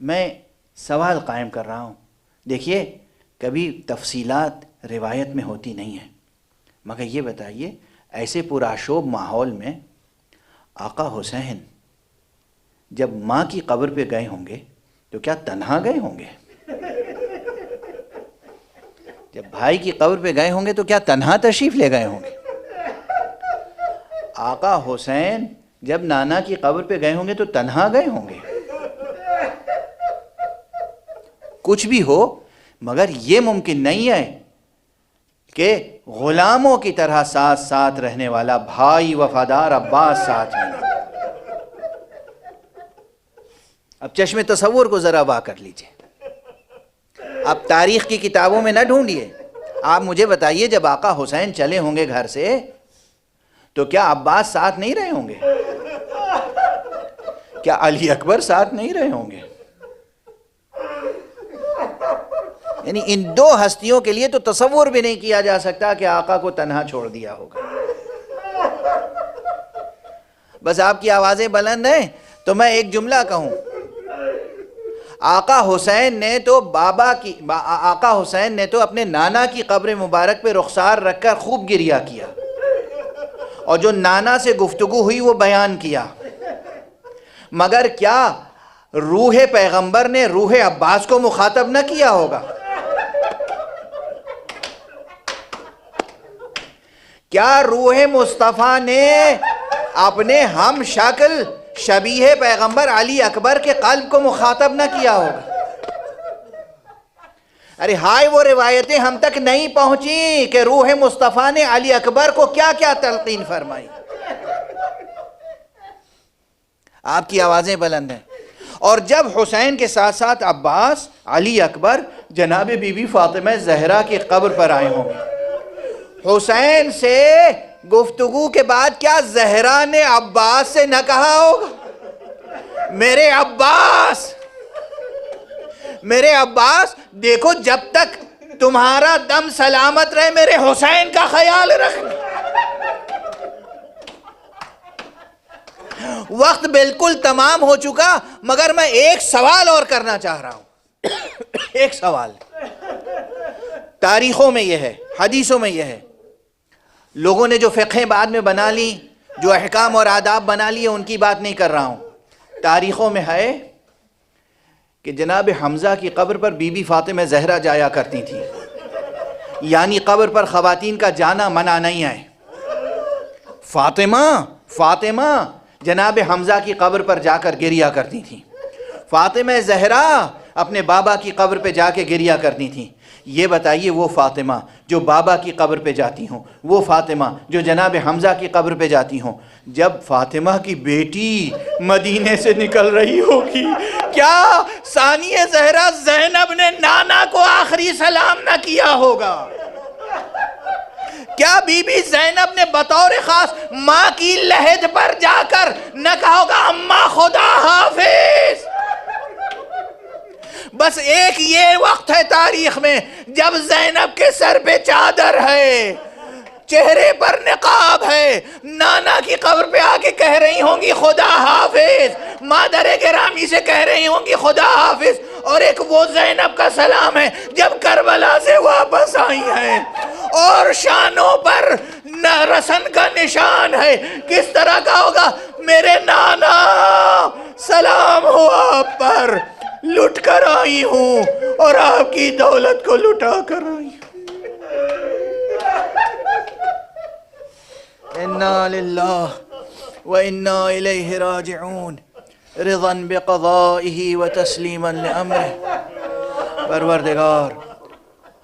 Speaker 1: میں سوال قائم کر رہا ہوں۔ دیکھیے کبھی تفصیلات روایت میں ہوتی نہیں ہیں، مگر یہ بتائیے ایسے پرآشوب ماحول میں آقا حسین جب ماں کی قبر پہ گئے ہوں گے تو کیا تنہا گئے ہوں گے؟ جب بھائی کی قبر پہ گئے ہوں گے تو کیا تنہا تشریف لے گئے ہوں گے؟ آقا حسین جب نانا کی قبر پہ گئے ہوں گے تو تنہا گئے ہوں گے؟ کچھ بھی ہو مگر یہ ممکن نہیں ہے کہ غلاموں کی طرح ساتھ ساتھ رہنے والا بھائی وفادار عباس ساتھ میں نہ۔ اب چشم تصور کو ذرا واہ کر لیجئے، اب تاریخ کی کتابوں میں نہ ڈھونڈیے، آپ مجھے بتائیے جب آقا حسین چلے ہوں گے گھر سے تو کیا عباس ساتھ نہیں رہے ہوں گے؟ کیا علی اکبر ساتھ نہیں رہے ہوں گے؟ یعنی ان دو ہستیوں کے لیے تو تصور بھی نہیں کیا جا سکتا کہ آقا کو تنہا چھوڑ دیا ہوگا۔ بس آپ کی آوازیں بلند ہیں تو میں ایک جملہ کہوں، آقا حسین نے تو اپنے نانا کی قبر مبارک پہ رخسار رکھ کر خوب گریہ کیا، اور جو نانا سے گفتگو ہوئی وہ بیان کیا، مگر کیا روح پیغمبر نے روح عباس کو مخاطب نہ کیا ہوگا؟ کیا روح مصطفیٰ نے اپنے ہم شکل شبیہ پیغمبر علی اکبر کے قلب کو مخاطب نہ کیا ہوگا؟ ارے ہائے وہ روایتیں ہم تک نہیں پہنچی کہ روح مصطفیٰ نے علی اکبر کو کیا کیا تلقین فرمائی۔ آپ کی آوازیں بلند ہیں۔ اور جب حسین کے ساتھ ساتھ عباس، علی اکبر، جناب بی بی فاطمہ زہرا کی قبر پر آئے ہوں گے، حسین سے گفتگو کے بعد کیا زہرا نے عباس سے نہ کہا ہوگا میرے عباس دیکھو جب تک تمہارا دم سلامت رہے میرے حسین کا خیال رکھنا۔ وقت بالکل تمام ہو چکا، مگر میں ایک سوال اور کرنا چاہ رہا ہوں۔ ایک سوال تاریخوں میں یہ ہے، حدیثوں میں یہ ہے، لوگوں نے جو فقہیں بعد میں بنا لی، جو احکام اور آداب بنا لیے، ان کی بات نہیں کر رہا ہوں۔ تاریخوں میں ہے کہ جناب حمزہ کی قبر پر بی بی فاطمہ زہرا جایا کرتی تھی۔ یعنی قبر پر خواتین کا جانا منع نہیں ہے۔ فاطمہ جناب حمزہ کی قبر پر جا کر گریہ کرتی تھیں۔ فاطمہ زہرا اپنے بابا کی قبر پہ جا کے گریہ کرتی تھیں۔ یہ بتائیے وہ فاطمہ جو بابا کی قبر پہ جاتی ہوں، وہ فاطمہ جو جناب حمزہ کی قبر پہ جاتی ہوں، جب فاطمہ کی بیٹی مدینے سے نکل رہی ہوگی، کیا ثانیہ زہرا زینب نے نانا کو آخری سلام نہ کیا ہوگا؟ کیا بی بی زینب نے بطور خاص ماں کی لحد پر جا کر نہ کہا ہوگا اماں خدا حافظ؟ بس ایک یہ وقت ہے تاریخ میں جب زینب کے سر پہ چادر ہے، چہرے پر نقاب ہے، نانا کی قبر پہ آ کے کہہ رہی ہوں گی خدا حافظ، مادر گرامی سے کہہ رہی ہوں گی خدا حافظ، اور ایک وہ زینب کا سلام ہے جب کربلا سے واپس آئی ہیں اور شانوں پر رسن کا نشان ہے۔ کس طرح کا ہوگا؟ میرے نانا سلام ہو آپ پر، لٹ کر آئی ہوں اور آپ کی دولت کو لٹا کر آئی ہوں۔ انا للہ وانا الیہ راجعون، رضا بقضائہ وتسلیما لامرہ۔ پروردگار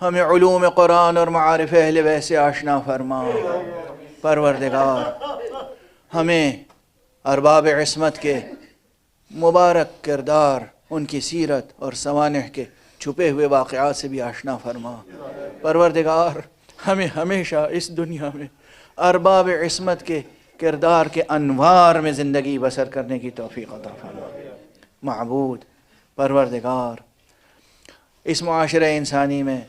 Speaker 1: ہمیں علوم قرآن اور معارف اہل بیت سے آشنا فرما۔ پروردگار ہمیں ارباب عصمت کے مبارک کردار، ان کی سیرت اور سوانح کے چھپے ہوئے واقعات سے بھی آشنا فرما۔ پروردگار ہمیں ہمیشہ اس دنیا میں ارباب عصمت کے کردار کے انوار میں زندگی بسر کرنے کی توفیق عطا فرما۔ معبود پروردگار اس معاشرہ انسانی میں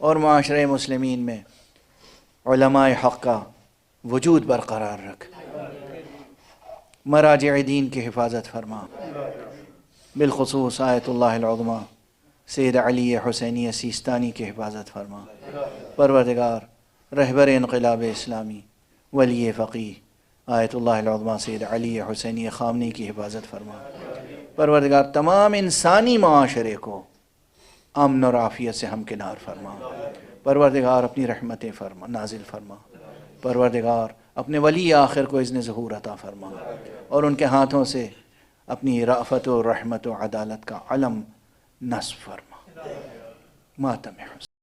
Speaker 1: اور معاشرہ مسلمین میں علماء حق کا وجود برقرار رکھ، مراجع دین کی حفاظت فرما، بالخصوص آیت اللہ العظمیٰ سید علی حسینی سیستانی کی حفاظت فرما۔ پروردگار رہبر انقلاب اسلامی ولی فقیہ آیت اللہ العظمیٰ سید علی حسینی خامنی کی حفاظت فرما۔ پروردگار تمام انسانی معاشرے کو امن اور عافیت سے ہمکنار فرما۔ پروردگار اپنی رحمتیں نازل فرما۔ پروردگار اپنے ولی آخر کو اذن ظہور عطا فرما اور ان کے ہاتھوں سے اپنی رأفت و رحمت و عدالت کا علم نصب فرما۔ ماتم حسین۔